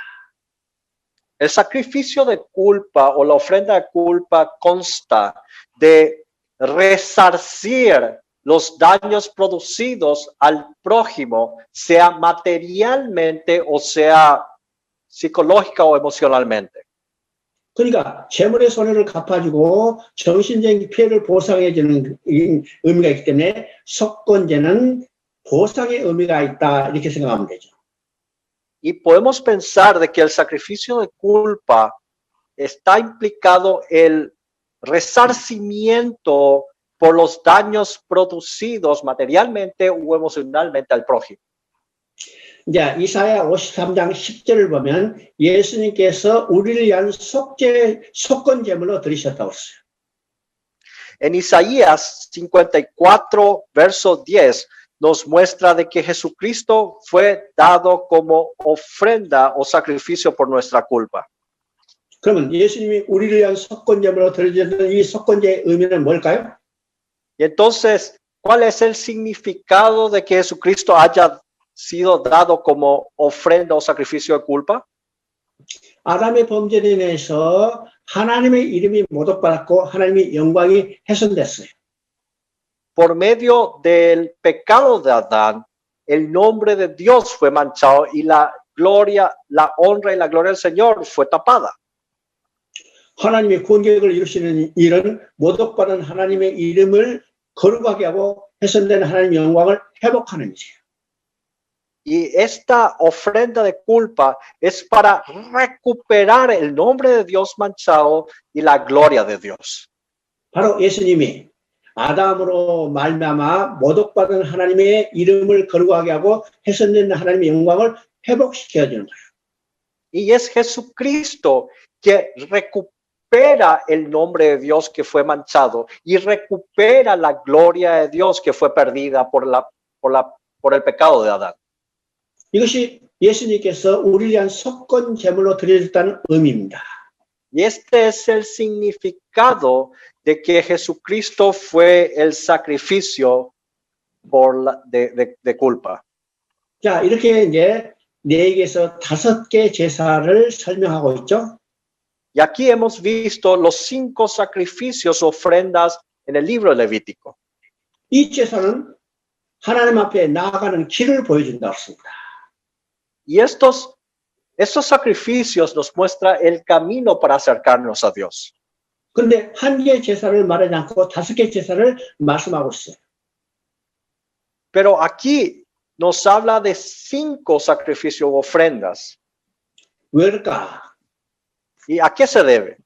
El sacrificio de culpa o la ofrenda de culpa consta de resarcir los daños producidos al prójimo, sea materialmente o sea psicológica o emocionalmente. 그러니까 재물의 손해를 갚아주고 정신적인 피해를 보상해주는 의미가 있기 때문에 속건제는 보상의 의미가 있다 이렇게 생각하면 되죠. Y podemos pensar de que el sacrificio de culpa está implicado el resarcimiento por los daños producidos materialmente o emocionalmente al prójimo. 이제 이사야 53장 10절을 보면 예수님께서 우리를 위한 속건 제물로 드리셨다고 했어요. En Isaías 54, verso 10, nos muestra de que Jesucristo fue dado como ofrenda o sacrificio por nuestra culpa. 그러면 예수님이 우리를 위한 속건 제물로 드리셨던 이 속건제의 의미는 뭘까요? Y entonces, ¿cuál es el significado de que Jesucristo haya sido dado como ofrenda o sacrificio de culpa? 아담의 범죄로 인해서 하나님의 이름이 모독받았고 하나님의 영광이 훼손됐어요. Por medio del pecado de Adán, el nombre de Dios fue manchado y la gloria, la honra y la gloria del Señor fue tapada. 하나님의 구원계획을 이루시는 일은 모독받은 하나님의 이름을 거룩하게 하고 훼손된 하나님의 영광을 회복하는 일이에요. Y esta ofrenda de culpa es para recuperar el nombre de Dios manchado y la gloria de Dios. 바로 예수님이 아담으로 말미암아 모독받은 하나님의 이름을 거룩하게 하고 훼손된 하나님의 영광을 회복시켜 주는 거예요. Y es Jesucristo que recupera el nombre de Dios que fue manchado y recupera la gloria de Dios que fue perdida por el pecado de Adán. 이것이 예수님께서 우리를 위한 속건 제물로 드려졌다는 의미입니다. Y este es el significado de que Jesucristo fue el sacrificio de culpa. 자, 이렇게 이제 레위기에서 5개 제사를 설명하고 있죠. Y aquí hemos visto los 5 sacrificios, ofrendas en el libro de Levítico. 이 제사는 하나님 앞에 나아가는 길을 보여준다고 했습니다. Y estos sacrificios nos muestra el camino para acercarnos a Dios. 그런데 한 개 제사를 말하지 않고 5개 제사를 말씀하고 있어요. Pero aquí nos habla de 5 sacrificios o ofrendas. 왜일까? ¿Y a qué se debe?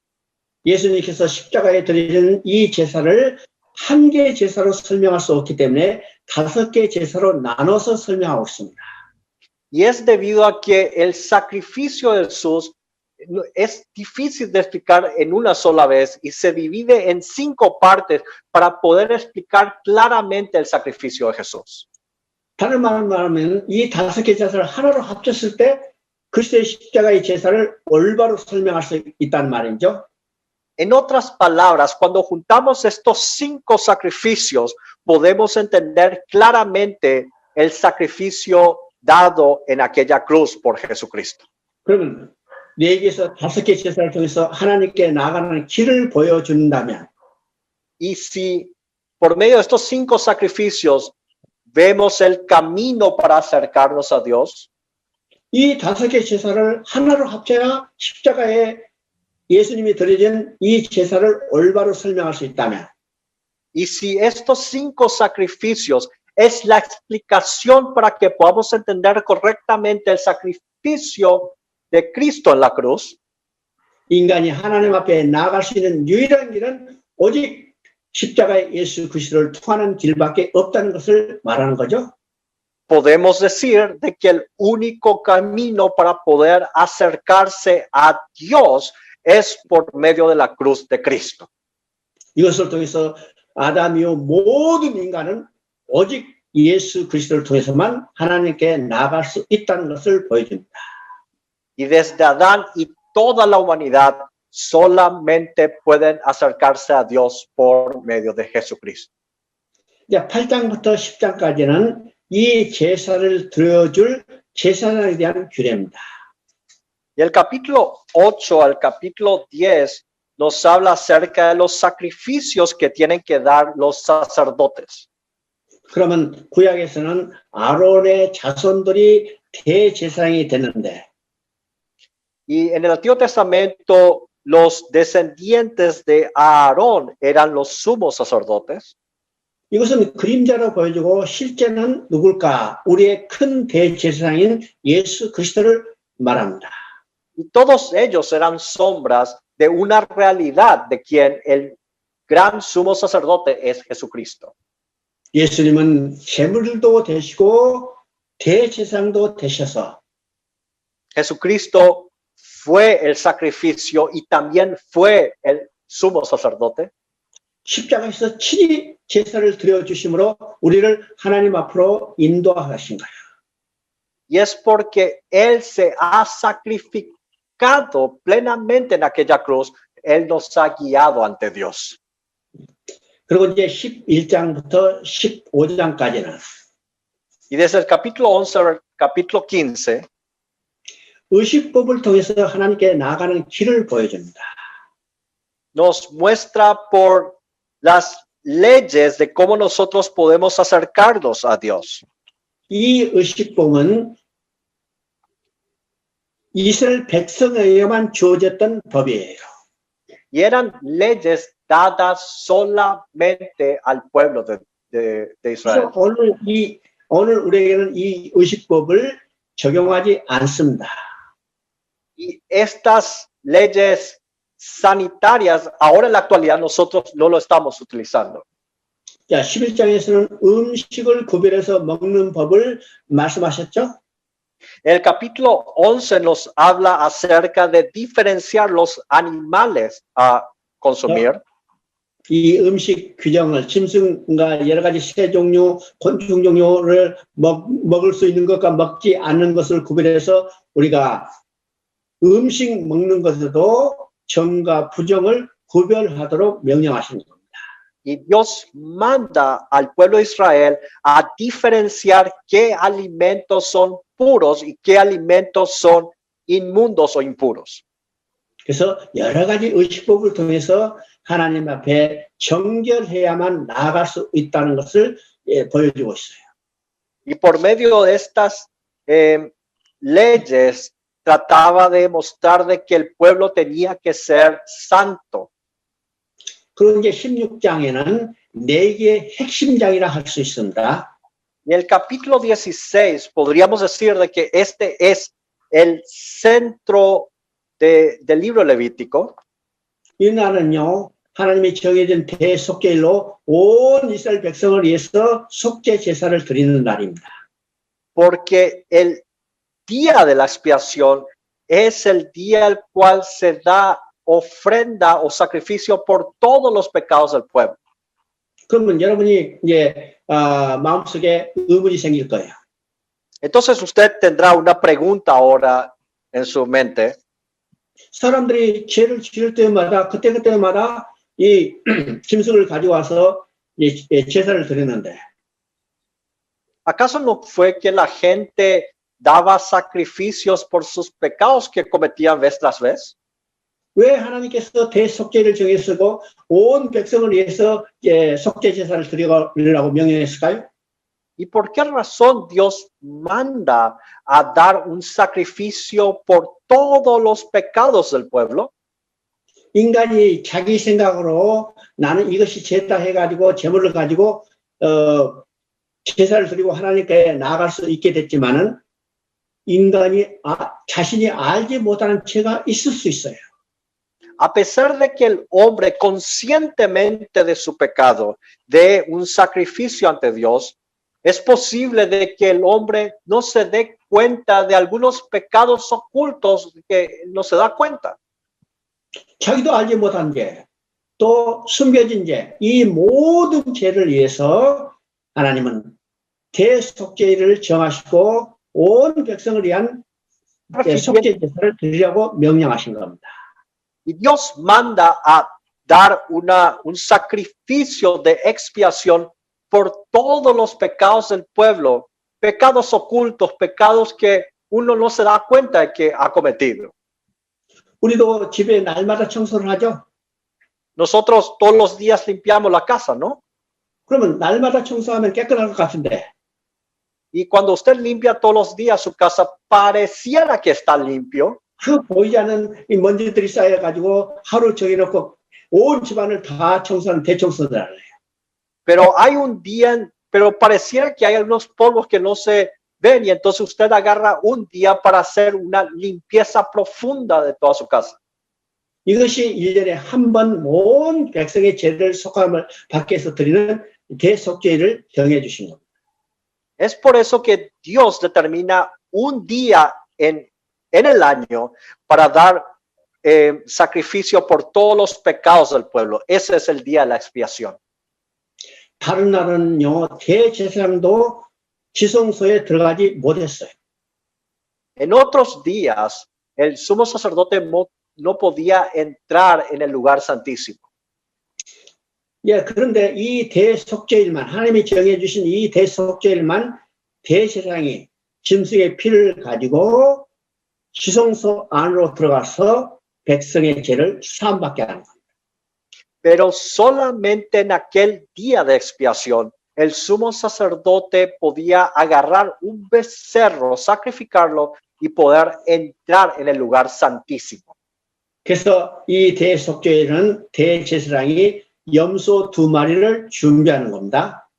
예수님께서 십자가에 드리는 이 제사를 한 개 제사로 설명할 수 없기 때문에 5개 제사로 나눠서 설명하고 있습니다. Y es debido a que el sacrificio de Jesús es difícil de explicar en una sola vez y se divide en 5 partes para poder explicar claramente el sacrificio de Jesús. 다른 말로 말하면 이 5개 제사를 하나로 합쳤을 때 그리스도의 십자가의 제사를 올바로 설명할 수 있다는 말이죠. En otras palabras, cuando juntamos estos 5 sacrificios, podemos entender claramente el sacrificio dado en aquella cruz por Jesucristo. 그러면 레위기에서 5개 제사를 통해서 하나님께 나아가는 길을 보여준다면 Y si por medio de estos 5 sacrificios, vemos el camino para acercarnos a Dios. 이 5개 제사를 하나로 합쳐야 십자가에 예수님이 드려진 이 제사를 올바로 설명할 수 있다면 Y si estos 5 sacrificios es la explicación para que podamos entender correctamente el sacrificio de Cristo en la cruz, 인간이 하나님 앞에 나아갈 수 있는 유일한 길은 오직 십자가의 예수 그리스도를 통하는 길밖에 없다는 것을 말하는 거죠. podemos decir de que el único camino para poder acercarse a Dios es por medio de la cruz de Cristo. 이것을 통해서 아담 이후 모든 인간은 오직 예수 그리스도를 통해서만 하나님께 나아갈 수 있다는 것을 보여줍니다. Y desde Adán y toda la humanidad solamente pueden acercarse a Dios por medio de Jesucristo. 이제 8장부터 10장까지는 이 제사를 드려줄 제사장에 대한 규례입니다. Y el capítulo 8 al capítulo 10 nos habla acerca de los sacrificios que tienen que dar los sacerdotes. 그러면 구약에서는 아론의 자손들이 대제사장이 됐는데 Y en el Antiguo Testamento, los descendientes de Aarón eran los sumos sacerdotes. 이것은 그림자로 보여주고 실제는 누굴까? 우리의 큰 대제사장인 예수 그리스도를 말합니다. Y todos ellos eran sombras de una realidad de quien el gran sumo sacerdote es Jesucristo. 예수님은 제물도 되시고 대제사장도 되셔서 Jesucristo fue el sacrificio y también fue el sumo sacerdote. 십자가에서 친히 제사를 드려주심으로 우리를 하나님 앞으로 인도하신 거예요. Y es porque Él se ha sacrificado plenamente en aquella cruz, Él nos ha guiado ante Dios. 그리고 이제 11장부터 15장까지는 Y desde el capítulo 11 al capítulo 15, 의식법을 통해서 하나님께 나아가는 길을 보여줍니다. nos muestra por las leyes de cómo nosotros podemos acercarnos a Dios. 이 의식법은 이스라엘 백성에게만 주어졌던 법이에요. Y eran leyes dadas solamente al pueblo de Israel. 그래서 오늘 우리에게는 이 의식법을 적용하지 않습니다. Y estas leyes sanitarias, ahora en la actualidad nosotros no lo estamos utilizando. 자, 11장에서는 음식을 구별해서 먹는 법을 말씀하셨죠? El capítulo 11 nos habla acerca de diferenciar los animales a consumir. 이 음식 규정을 짐승과 여러 가지 새 종류, 곤충 종류를 먹을 수 있는 것과 먹지 않는 것을 구별해서 우리가 음식 먹는 것에도 정과 부정을 구별하도록 명령하신 겁니다. Y Dios manda al pueblo de Israel a diferenciar qué alimentos son puros y qué alimentos son inmundos o impuros. 그래서 여러 가지 의식법을 통해서 하나님 앞에 정결해야만 나아갈 수 있다는 것을 보여주고 있어요. Y por medio de estas leyes trataba de mostrar de que el pueblo tenía que ser santo. 그리고 이제 16장에는 4개의 핵심장이라 할 수 있습니다. Y el capítulo 16 podríamos decir de que este es el centro del libro levítico. 이 날은요, 하나님이 정해진 대속죄일로 온 이스라엘 백성을 위해서 속죄 제사를 드리는 날입니다. Porque el día de la expiación es el día al cual se da ofrenda o sacrificio por todos los pecados del pueblo. 그러면 여러분이 이제 마음속에 의문이 생길 거예요. Entonces usted tendrá una pregunta ahora en su mente. 사람들이 죄를 지을 때마다 그때마다 이 짐승을 가져와서 제사를 드리는데 ¿Acaso no fue que la gente daba sacrificios por sus pecados que cometían vez tras vez? 왜 하나님께서 대속죄를 정했고 온 백성을 위해서 속죄 제사를 드리라고 명령했을까요? ¿Y por qué razón Dios manda a dar un sacrificio por todos los pecados del pueblo? 인간이 자기 생각으로 나는 이것이 죄다 해가지고 제물을 가지고 제사를 드리고 하나님께 나아갈 수 있게 됐지만은 인간이 자신이 알지 못하는 죄가 있을 수 있어요. A pesar de que el hombre conscientemente de su pecado dé un sacrificio ante Dios, es posible de que el hombre no se dé cuenta de algunos pecados ocultos que no se da cuenta. 자기도 알지 못한 죄, 또 숨겨진 죄, 이 모든 죄를 위해서 하나님은 대속죄를 정하시고 온 백성을 위한 속죄 제사를 드리라고 명령하신 겁니다. Y Dios manda a dar un sacrificio de expiación por todos los pecados del pueblo, pecados ocultos, pecados que uno no se da cuenta de que ha cometido. 우리도 집에 날마다 청소를 하죠. Nosotros todos los días limpiamos la casa, ¿no? 그러면 날마다 청소하면 깨끗할 것 같은데. Y cuando usted limpia todos los días su casa, pareciera que está limpio. 그 보이지 않는 이 먼지들이 쌓여가지고 하루 정해놓고 온 집안을 다 청소하는 대청소들 하래요. Pero hay un día, pero pareciera que hay algunos polvos que no se ven y entonces usted agarra un día para hacer una limpieza profunda de toda su casa. 이것이 1년에 한 번 온 백성의 죄를 속함을 받기 위해서 드리는 대속죄를 정해 주신 겁니다. Es por eso que Dios determina un día en el año para dar sacrificio por todos los pecados del pueblo. Ese es el día de la expiación. 다른 날은요, 대제사장도 지성소에 들어가지 못했어요. En otros días, el sumo sacerdote no podía entrar en el lugar santísimo. 예, 그런데 이 대속죄일만, 하나님이 정해주신 이 대속죄일만 대제사장이 짐승의 피를 가지고 지성소 안으로 들어가서 백성의 죄를 사함받게 하는 겁니다. Pero solamente en aquel día de expiación, el sumo sacerdote podía agarrar un becerro, sacrificarlo y poder entrar en el lugar santísimo. 그래서 이 대속죄일은 대제사장이 염소 2마리를 준비하는 겁니다.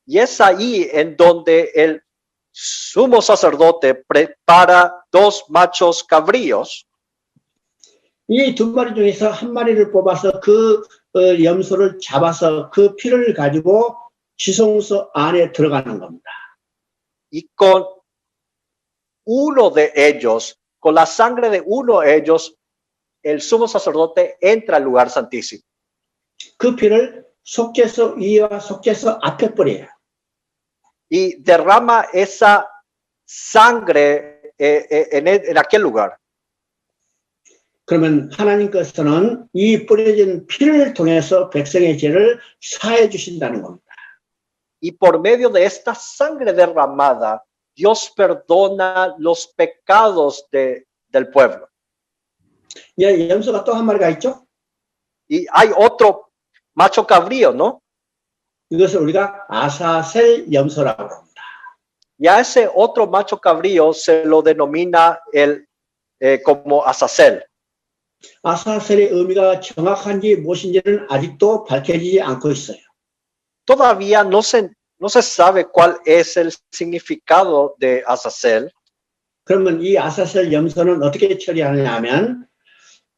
Y es ahí en donde el sumo sacerdote prepara 2 machos cabríos. 이 2마리 중에서 1마리를 뽑아서 그 염소를 잡아서 그 피를 가지고 지성소 안에 들어가는 겁니다. Y con uno de ellos, con la sangre de uno de ellos, el sumo sacerdote entra al lugar santísimo. 그 피를 속죄소 위와 속죄소 앞에 뿌려요. Y derrama esa sangre en aquel lugar. 그러면 하나님께서는 이 뿌려진 피를 통해서 백성의 죄를 사해 주신다는 겁니다. Y por medio de esta sangre derramada, Dios perdona los pecados del pueblo. 예, 염소가 또 1마리가 있죠? Y hay otro macho cabrío, ¿no? 이것을 우리가 아사셀 염소라고 합니다. Y a ese otro macho cabrío se lo denomina como Azazel. 아사셀의 의미가 정확한지 무엇인지는 아직도 밝혀지지 않고 있어요. Todavía no se sabe cuál es el significado de Azazel. 그러면 이 아사셀 염소는 어떻게 처리하느냐 하면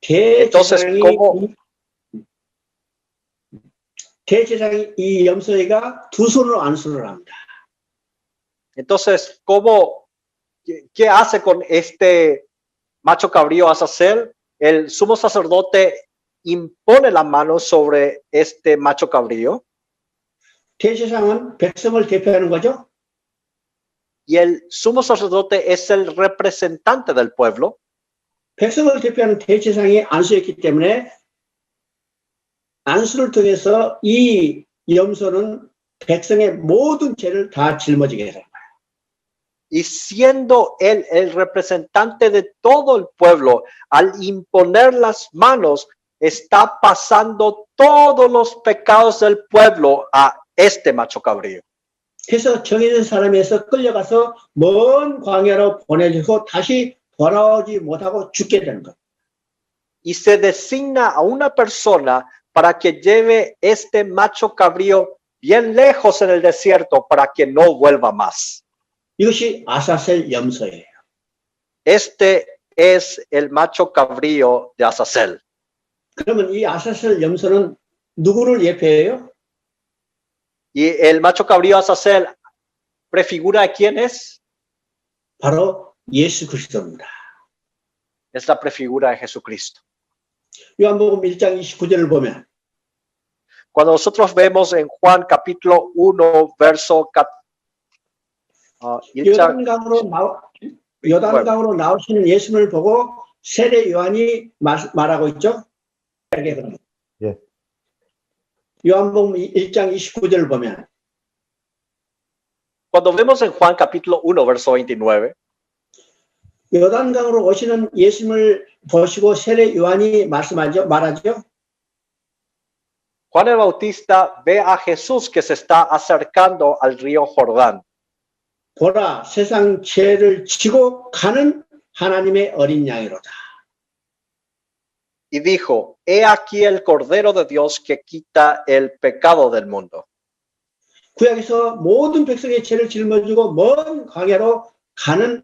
대제사장이 이 염소가 2손으로 안수를 합니다. Entonces, ¿qué hace con este macho cabrío Azazel? El sumo sacerdote impone la mano sobre este macho cabrío. 대제사장은 백성을 대표하는 거죠. Y el sumo sacerdote es el representante del pueblo. 백성을 대표하는 대제사장이 안수했기 때문에 안수를 통해서 이 염소는 백성의 모든 죄를 다 짊어지게 해요. y siendo él el representante de todo el pueblo, al imponer las manos, está pasando todos los pecados del pueblo a este macho cabrío. 그래서 정해진 사람에서 끌려가서 먼 광야로 보내주고 다시 돌아오지 못하고 죽게 되는 것. Y se designa a una persona para que lleve este macho cabrío bien lejos en el desierto para que no vuelva más. 이것이 아사셀 염소예요. Este es el macho cabrío de Azazel. 그러면 이 아사셀 염소는 누구를 예표해요? Y el macho cabrío Azazel prefigura a quién es. 바로 예수 그리스도입니다. Es la prefigura de Jesucristo. 요한복음 1장 29절을 보면 Cuando nosotros vemos en Juan capítulo 1, verso 1장, 요단강으로 나오시는 예수님을 보고 세례 요한이 말하고 있죠. 예. 요한복음 1장 29절을 보면 cuando vemos en Juan capítulo 1, verso 29, 요단강으로 오시는 예수님을 보시고 세례 요한이 말하죠. Juan el Bautista ve a Jesús que se está acercando al río Jordán. 보라, 세상 죄를 지고 가는 하나님의 어린 양이로다. Y dijo, he aquí el Cordero de Dios que quita el pecado del mundo. 구약에서 모든 백성의 죄를 짊어지고 먼 광야로 가는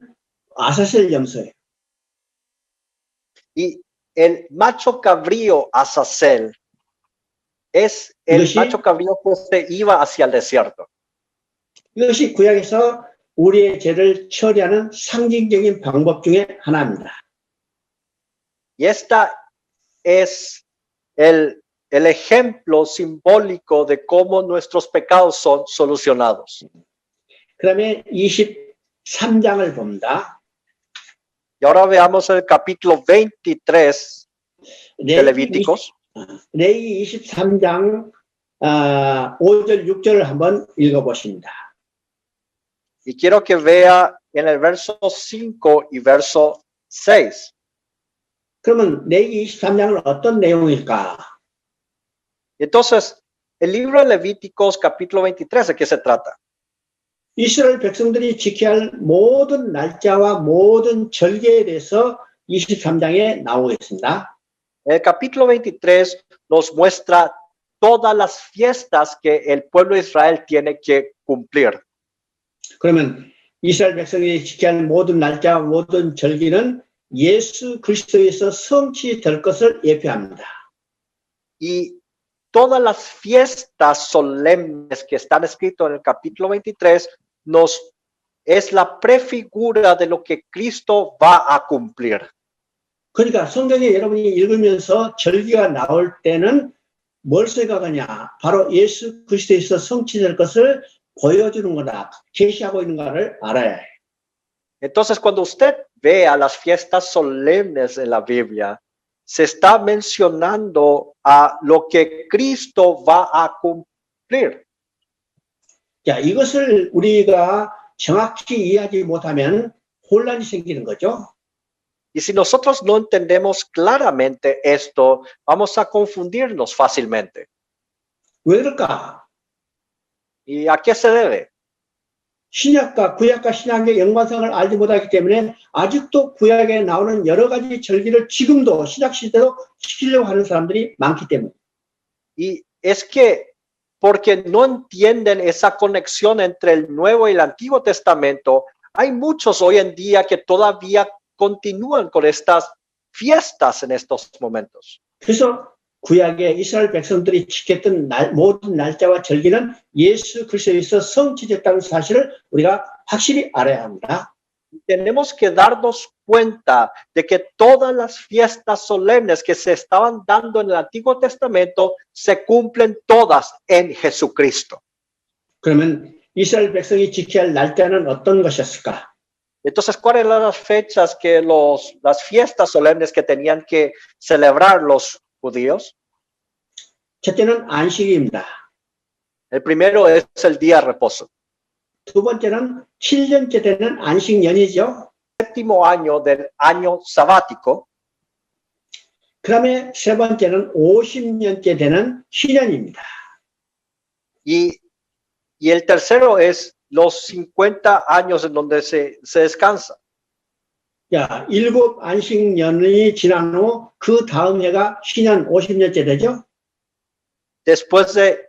아사셀 염소예요. Y el macho cabrío Azazel es el 이것이- macho cabrío que se iba hacia el desierto. 이것이 구약에서 우리의 죄를 처리하는 상징적인 방법 중에 하나입니다. Y esta es el ejemplo simbólico de cómo nuestros pecados son solucionados. 그다음에 23장을 봅니다. Y ahora veamos el capítulo 23 de Levíticos. 레위 23장 5절 6절을 한번 읽어보십니다. Y quiero que vea en el verso 5 y verso 6. 그러면 레위 23장은 어떤 내용일까? Entonces, el libro de Levíticos, capítulo 23, ¿de qué se trata? 이스라엘 백성들이 지켜야 할 모든 날짜와 모든 절기에 대해서 23장에 나오고 있습니다. El capítulo 23 nos muestra todas las fiestas que el pueblo de Israel tiene que cumplir. 그러면 이스라엘 백성이 지켜야 할 모든 날짜와 모든 절기는 예수 그리스도에서 성취될 것을 예표합니다. Y todas las fiestas solemnes que están escritas en el capítulo 23 es la prefigura de lo que Cristo va a cumplir. 그러니까 성경에 여러분이 읽으면서 절기가 나올 때는 뭘 생각하냐? 바로 예수 그리스도에서 성취될 것을 보여주는 거다. 계시하고 있는 것을 알아야 해. Entonces, cuando usted vea las fiestas solemnes en la Biblia, se está mencionando a lo que Cristo va a cumplir. 자, 이것을 우리가 정확히 이해하지 못하면 혼란이 생기는 거죠. Y si nosotros no entendemos claramente esto, vamos a confundirnos fácilmente. 왜 그럴까? ¿Y a qué se debe? 신약과 구약과 신약의 연관성을 알지 못하기 때문에 아직도 구약에 나오는 여러 가지 절기를 지금도 신약 시대로 지키려고 하는 사람들이 많기 때문에. Y es que porque no entienden esa conexión entre el Nuevo y el Antiguo Testamento, hay muchos hoy en día que todavía continúan con estas fiestas en estos momentos. 그래서 구약에 이스라엘 백성들이 지켰던 모든 날짜와 절기는 예수 그리스도에서 성취됐다는 사실을 우리가 확실히 알아야 합니다. Tenemos que darnos cuenta de que todas las fiestas solemnes que se estaban dando en el Antiguo Testamento se cumplen todas en Jesucristo. 그러면 이스라엘 백성이 지켜야 할 날짜는 어떤 것이었을까? Entonces, ¿cuáles eran las fechas que las fiestas solemnes que tenían que celebrar los judíos? 첫째는 안식일입니다. El primero es el día de reposo. 두 번째는 7년째 되는 안식년이죠. Séptimo año del año sabático. 그 다음에 세 번째는 50년째 되는 희년입니다. Y el tercero es los 50 años en donde se descansa. 야, 7 안식년이 지난 후 그 다음 해가 희년 50년째 되죠. Después de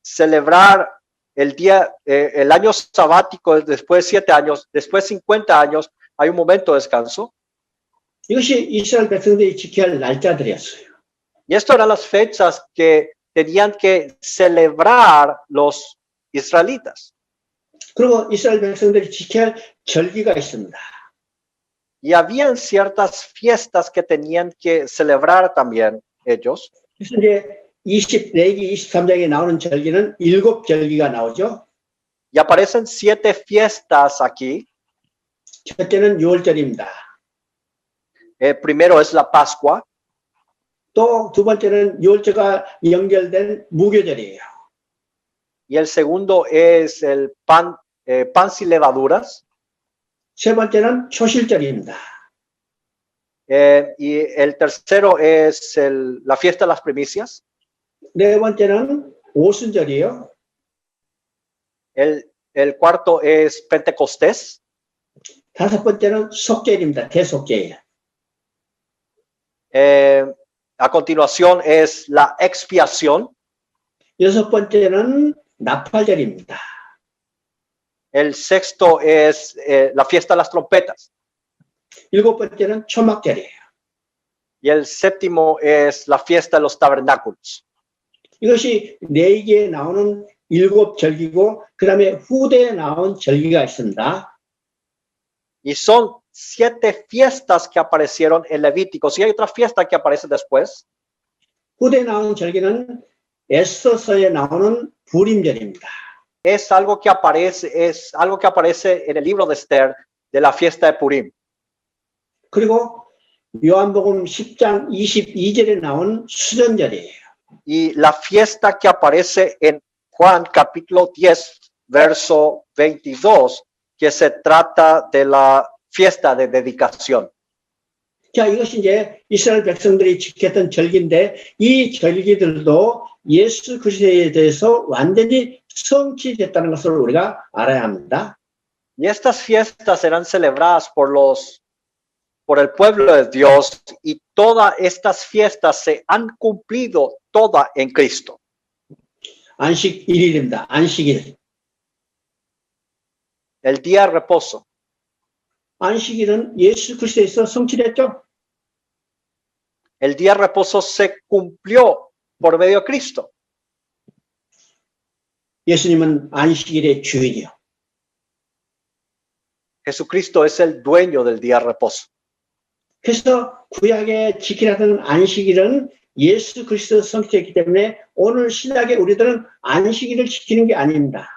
celebrar el año sabático, después de 7 años, después de 50 años, hay un momento de descanso. 이것이 이스라엘 백성들이 지켜야 할 날짜들이었어요. Y esto eran las fechas que tenían que celebrar los israelitas. 그리고 이스라엘 백성들이 지켜야 할 절기가 있습니다. Y habían ciertas fiestas que tenían que celebrar también ellos. 그래서 이제 레위기 23장에 나오는 절기는 7 절기가 나오죠. Y aparecen 7 fiestas aquí. 첫째는 6월절입니다. Primero es la Pascua. 또 두 번째는 6월절과 연결된 무교절이에요. Y el segundo es el pan sin levaduras. 세 번째는 초실절입니다. Y el tercero es la fiesta de las primicias. 네 번째는 오순절이요. El cuarto es Pentecostés. 다섯 번째는 속죄일입니다. 대속죄예요. A continuación es la expiación. 여섯 번째는 나팔절입니다. El sexto es la fiesta de las trompetas. 일곱 번째는 초막절이에요. Y el séptimo es la fiesta de los tabernáculos. 이것이 레위기에 나오는 7 절기고 그 다음에 후대에 나온 절기가 있습니다. Y son 7 fiestas que aparecieron en Levíticos. Y hay otra fiesta que aparece después. 후대에 나온 절기는 에스더서에 나오는 부림절입니다. Es algo que aparece en el libro de Esther de la fiesta de Purim. 그리고 요한복음 10장 22절에 나온 수전절이에요. Y la fiesta que aparece en Juan capítulo 10, verso 22, que se trata de la fiesta de dedicación. 자, 이것이 이제 이스라엘 백성들이 지켰던 절기인데 이 절기들도 예수 그리스도에 대해서 완전히 성취됐다는 것을 우리가 알아야 합니다. Y estas fiestas eran celebradas por el pueblo de Dios, y todas estas fiestas se han cumplido todas en Cristo. 안식일입니다. 안식일. El día de reposo. 안식일은 예수 그리스도에서 성취됐죠. El día de reposo se cumplió por medio de Cristo. 예수님은 안식일의 주인이요. Jesucristo es el dueño del día de reposo. 그래서 구약에 지키라던 안식일은 예수 그리스도 성취했기 때문에 오늘 신약의 우리들은 안식일을 지키는 게 아닙니다.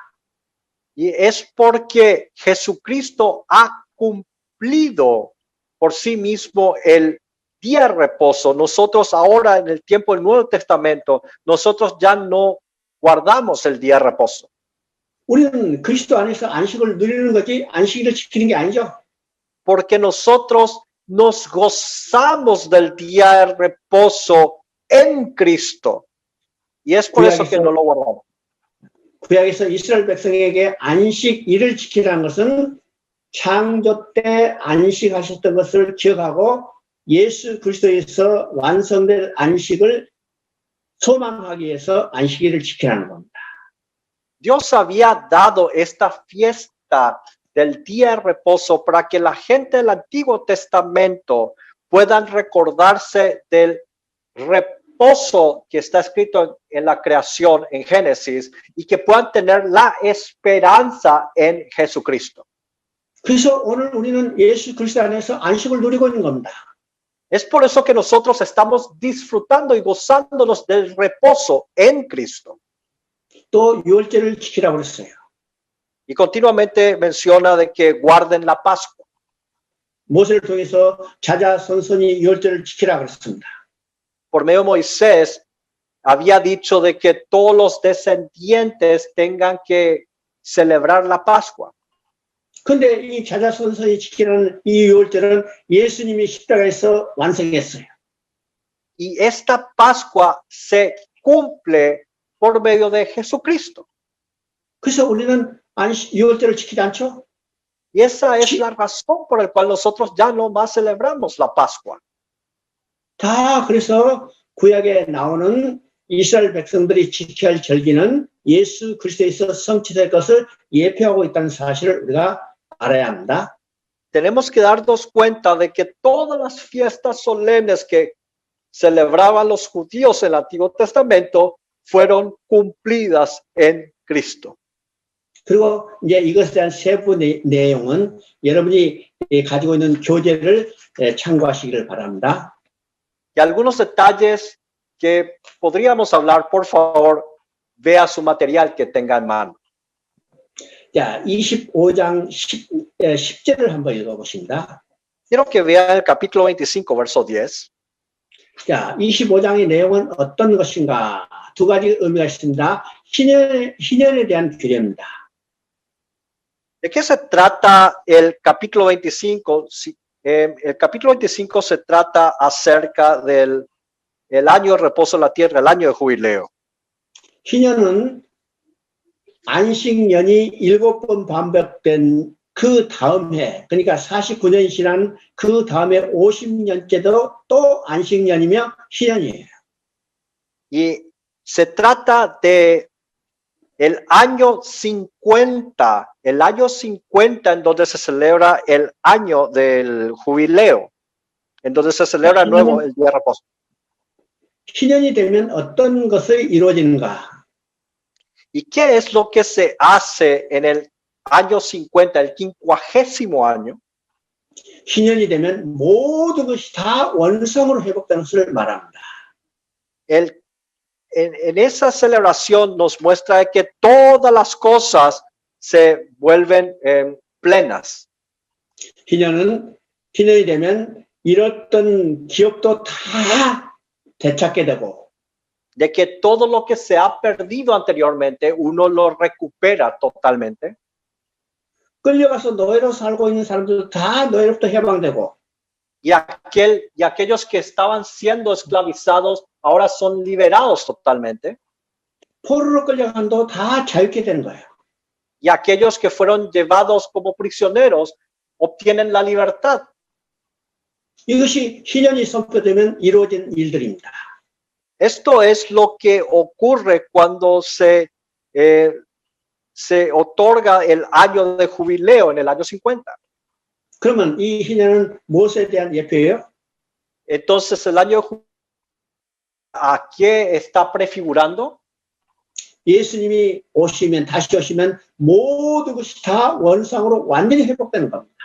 Y es porque Jesucristo ha cumplido por sí mismo el día de reposo. Nosotros ahora en el tiempo del Nuevo Testamento, nosotros ya no guardamos el día de reposo. 우리는 그리스도 안에서 안식을 누리는 거지 안식일을 지키는 게 아니죠. Porque nosotros nos gozamos del día de reposo en Cristo. Y es por eso que no lo guardamos. 구약에서 이스라엘 백성에게 안식일을 지키라는 것은 창조 때 안식하셨던 것을 기억하고 예수 그리스도에서 완성될 안식을 소망하기 위해서 안식일을 지키라는 겁니다. Dios había dado esta fiesta del día de reposo para que la gente del Antiguo Testamento puedan recordarse del reposo que está escrito en la creación en Génesis y que puedan tener la esperanza en Jesucristo. 그래서 오늘 우리는 예수 그리스도 안에서 안식을 누리고 있는 겁니다. Es por eso que nosotros estamos disfrutando y gozándonos del reposo en Cristo. 또 유월절을 지키라고 그랬어요. Y continuamente menciona de que guarden la Pascua. 모세를 통해서 자자손손이 유월절을 지키라고 그랬습니다. Por medio de Moisés había dicho de que todos los descendientes tengan que celebrar la Pascua. 근데 이 자자손손이 지키는 이 유월절은 예수님이 십자가에서 완성했어요. Y esta Pascua se cumple por medio de Jesucristo. 그래서 우리는 유월절을 지키지 않죠? Y esa es la razón por la cual nosotros ya no más celebramos la Pascua. 다 그래서 구약에 나오는 이스라엘 백성들이 지켜야 할 절기는 예수 그리스도에서 성취될 것을 예표하고 있다는 사실을 우리가 알아야 합니다. Tenemos que darnos cuenta de que todas las fiestas solemnes que celebraban los judíos en el Antiguo Testamento fueron cumplidas en Cristo. 그리고 이제 이것에 대한 세부 내용은 여러분이 가지고 있는 교재를 참고하시기를 바랍니다. Y algunos detalles que podríamos hablar, por favor, vea su material que tenga en mano. 자, 25장 10절을 한번 읽어보십니다. Quiero que vea el capítulo 25, verso 10. 자, 25장의 내용은 어떤 것인가? 두 가지 의미가 있습니다. 희년에 대한 규례입니다. ¿De qué se trata el capítulo 25? El capítulo 25 se trata acerca del el año de reposo en la tierra, el año de jubileo. 희년은 안식년이 7번 반복된 그 다음 해, 그러니까 49년이 지난 그 다음에 50년째도 또 안식년이며 희년이에요. Y se trata de el año 50 en donde se celebra el año del jubileo, en donde se celebra de nuevo el día de reposo. 희년이 되면 어떤 것이 이루어지는가? ¿Y qué es lo que se hace en el año 50, el 50º año? 희년이 되면 모든 것이 다 원성으로 회복되는 것을 말합니다. En esa celebración nos muestra que todas las cosas se vuelven plenas. 희년이 되면 잃었던 기억도 다 되찾게 되고, De que todo lo que se ha perdido anteriormente, uno lo recupera totalmente. 끌려가서 노예로 살고 있는 사람들도 다 노예로부터 해방되고, Y aquellos que estaban siendo esclavizados ahora son liberados totalmente. 포로로 끌려간도 다 자유케 되는 거예요. Y aquellos que fueron llevados como prisioneros obtienen la libertad. 이것이 희년이 선포되면 이루어진 일들입니다. Esto es lo que ocurre cuando se otorga el año de jubileo en el año 50. 그러면 이 희년은 무엇에 대한 예표예요? Entonces, el año de jubileo, ¿a qué está prefigurando? 예수님이 다시 오시면 모든 것이 다 원상으로 완전히 회복되는 겁니다.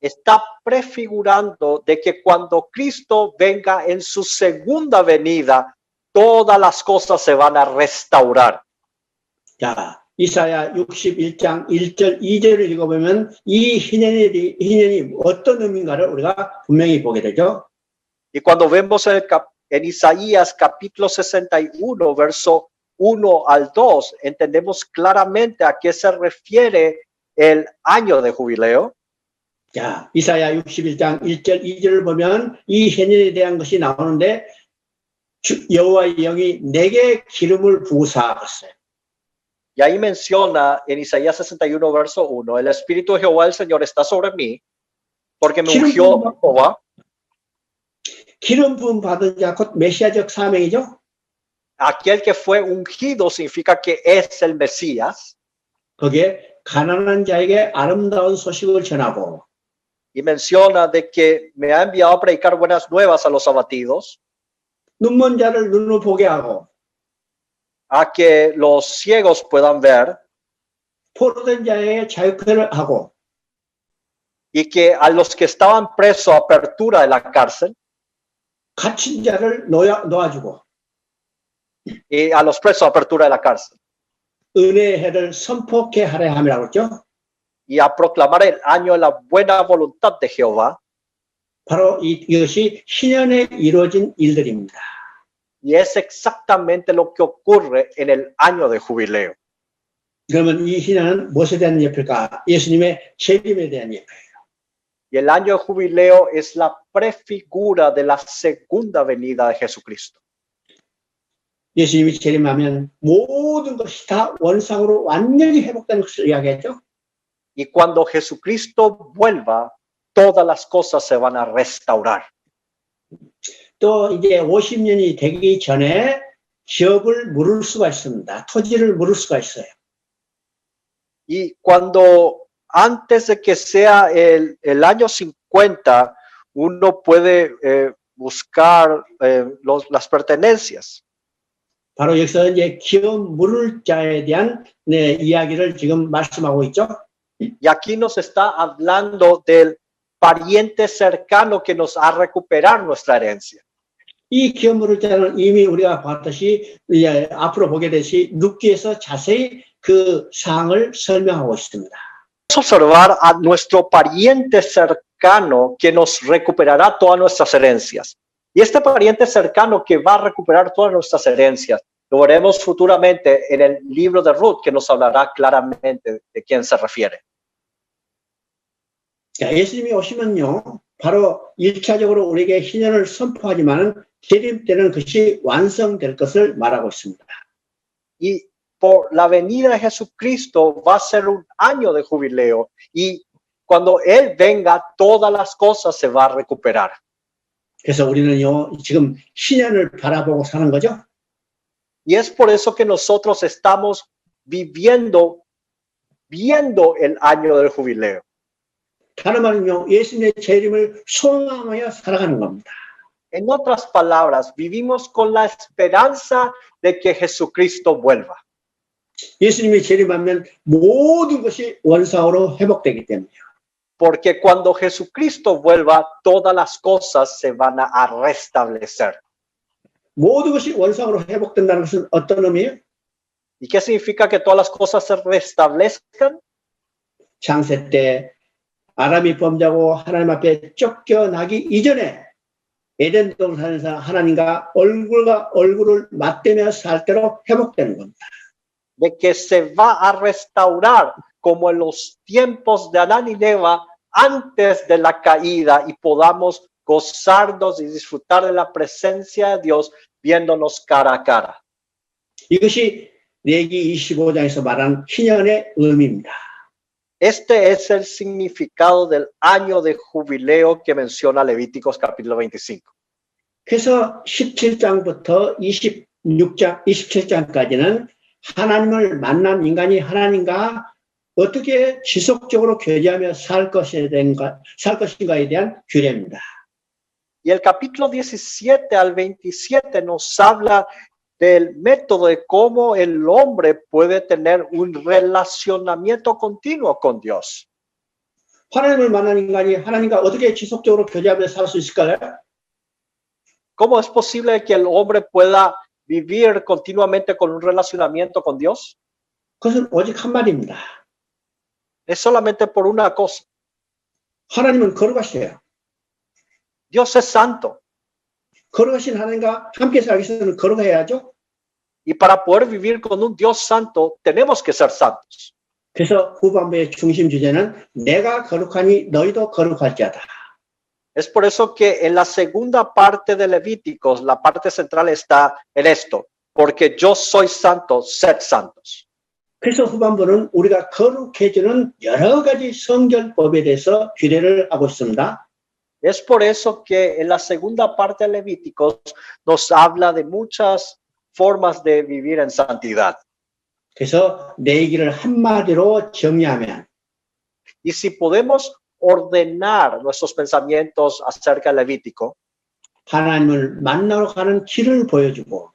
Está prefigurando de que cuando Cristo venga en su segunda venida, todas las cosas se van a restaurar. 자, 이사야 61장 1절 2절을 읽어보면 이 희년이 어떤 의미인가를 우리가 분명히 보게 되죠. Y cuando vemos en Isaías capítulo 61, verso 1 al 2, entendemos claramente a qué se refiere el año de jubileo. 자, 이사야 61장 1절 2절을 보면 이 희년에 대한 것이 나오는데 여호와의 영이 내게 기름을 부으사하셨어요. Y ahí menciona en Isaías 61, verso 1, el Espíritu de Jehová el Señor está sobre mí, porque me ungió Jehová. 기름 부음 받은 자 곧 메시아적 사명이죠. Aquel que fue ungido significa que es el Mesías. 거기에 가난한 자에게 아름다운 소식을 전하고, Y menciona de que me ha enviado a predicar buenas nuevas a los abatidos, 눈먼 자를 눈을 보게 하고, a que los ciegos puedan ver, 포로된 자에게 자유케를 하고, y que a los que estaban presos, apertura de la cárcel, 갇힌 자를 놓아주고, y a los presos, apertura de la cárcel, 은혜의 해를 선포케 하려 함이라고 했죠. y a proclamar el año de la buena voluntad de Jehová. 바로 이것이 희년에 이루어진 일들입니다. Y es exactamente lo que ocurre en el año de jubileo. 그러면 이 희년은 무엇에 대한 예표일까? 예수님의 재림에 대한 예표예요. Y el año de jubileo es la prefigura de la segunda venida de Jesucristo. 예수님이 재림하면 모든 것이 다 원상으로 완전히 회복되는 것을 이야기했죠. Y cuando Jesucristo vuelva, todas las cosas se van a restaurar. 또 이제 50년이 되기 전에 기업을 물을 수가 있습니다. 토지를 물을 수가 있어요. Y cuando antes de que sea el año 50, uno puede buscar las pertenencias. 바로 여기서 이제 기업 물을 자에 대한 이야기를 지금 말씀하고 있죠. Y aquí nos está hablando del pariente cercano que nos ha recuperar nuestra herencia. 이 기업 물을 자는 이미 우리가 봤듯이 이제 앞으로 보게 되시 룻기에서 자세히 그 사항을 설명하고 있습니다. Vamos a observar a nuestro pariente cercano que nos recuperará todas nuestras herencias. Y este pariente cercano que va a recuperar todas nuestras herencias, lo veremos futuramente en el libro de Ruth, que nos hablará claramente de quién se refiere. 자, 예수님이 오시면요, 바로 1차적으로 우리에게 희년을 선포하지만 재림 때는 그것이 완성될 것을 말하고 있습니다. Y por la venida de Jesucristo va a ser un año de jubileo y cuando Él venga, todas las cosas se va a recuperar. 그래서 우리는요, 지금 희년을 바라보고 사는 거죠. Y es por eso que nosotros estamos viendo el año del jubileo. 다른 말은요, 예수님의 재림을 소망하여 살아가는 겁니다. En otras palabras, vivimos con la esperanza de que Jesucristo vuelva. 예수님이 재림하면 모든 것이 원상으로 회복되기 때문이에요. Porque cuando Jesucristo vuelva, todas las cosas se van a restablecer. 모든 것이 원상으로 회복된다는 것은 어떤 의미예요? ¿Y qué significa que todas las cosas se restablezcan? 창세 때 아람이 범죄하고 하나님 앞에 쫓겨나기 이전에 에덴 동산에서 하나님과 얼굴과 얼굴을 맞대며 살 때로 회복되는 겁니다. De que se va a restaurar como en los tiempos de Adán y Eva antes de la caída y podamos gozarnos y disfrutar de la presencia de Dios viéndonos cara a cara. 이것이 레기 25장에서 말한 희년의 의미입니다. Este es el significado del año de jubileo que menciona Levíticos capítulo 25. 그래서 17장부터 27장까지는 하나님을 만난 인간이 하나님과 어떻게 지속적으로 교제하며 살 것인가에 대한 규례입니다. Y el capítulo 17 al 27 nos habla del método de cómo el hombre puede tener un relacionamiento continuo con Dios. 하나님을 만난 인간이 하나님과 어떻게 지속적으로 교제하며 살 수 있을까요? ¿Cómo es posible que el hombre pueda vivir continuamente con un relacionamiento con Dios? 그것은 오직 한 말입니다. Es solamente por una cosa. 하나님은 거룩하시요. Dios es santo. 거룩하신 하나님과 함께 살기 위해서는 거룩해야죠. Y para poder vivir con un Dios santo, tenemos que ser santos. 그래서 후반부의 중심 주제는 내가 거룩하니 너희도 거룩할지어다. Es por eso que en la segunda parte de Levíticos, la parte central está en esto, porque yo soy santo, sed santos. 그래서 후반부는 우리가 거룩해지는 여러 가지 성결법에 대해서 규례를 하고 있습니다. Es por eso que en la segunda parte de Levíticos nos habla de muchas formas de vivir en santidad. 그래서 내 얘기를 한마디로 정리하면 Y si podemos ordenar nuestros pensamientos acerca del Levítico, 하나님을 만나러 가는 길을 보여주고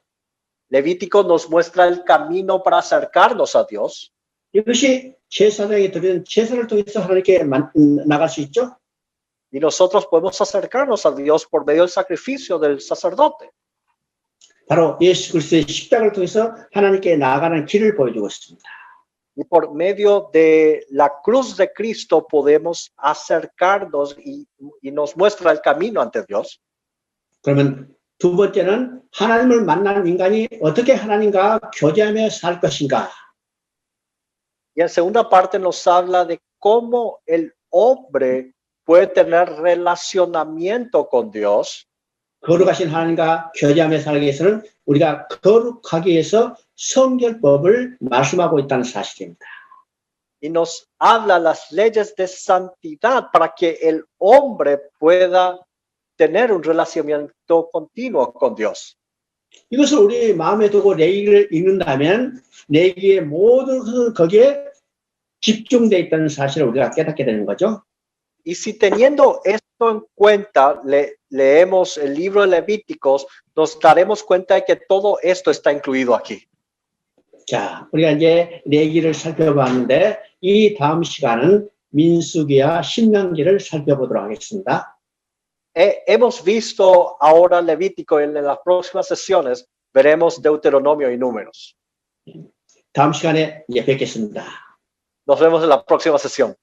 Levítico nos muestra el camino para acercarnos a Dios. 이것이 제사장이 드리는 제사를 통해서 하나님께 나갈 수 있죠. Y nosotros podemos acercarnos a Dios por medio del sacrificio del sacerdote. 바로 예수 그리스도의 십자가를 통해서 하나님께 나아가는 길을 보여주고 있습니다. Y por medio de la cruz de Cristo podemos acercarnos y nos muestra el camino ante Dios. 그러면 두 번째는 하나님을 만난 인간이 어떻게 하나님과 교제하며 살 것인가. Y en segunda parte nos habla de cómo el hombre puede tener relacionamiento con Dios. 거룩하신 하나님과 교제하며 살기 위해서는 우리가 거룩하기 위해서 성결법을 말씀하고 있다는 사실입니다. Y nos habla las leyes de santidad para que el hombre pueda tener un relacionamiento continuo con Dios. 이것을 우리 마음에 두고 레위기를 읽는다면 레위기의 모든 것은 거기에 집중되어 있다는 사실을 우리가 깨닫게 되는 거죠. Y si teniendo esto en cuenta, leemos el libro de Levíticos, nos daremos cuenta de que todo esto está incluido aquí. 자, 우리가 이제 레위기를 살펴봤는데 이 다음 시간은 민수기와 신명기를 살펴보도록 하겠습니다. Hemos visto ahora Levítico y en las próximas sesiones veremos Deuteronomio y Números. 다음 시간에 이제 뵙겠습니다. Nos vemos en la próxima sesión.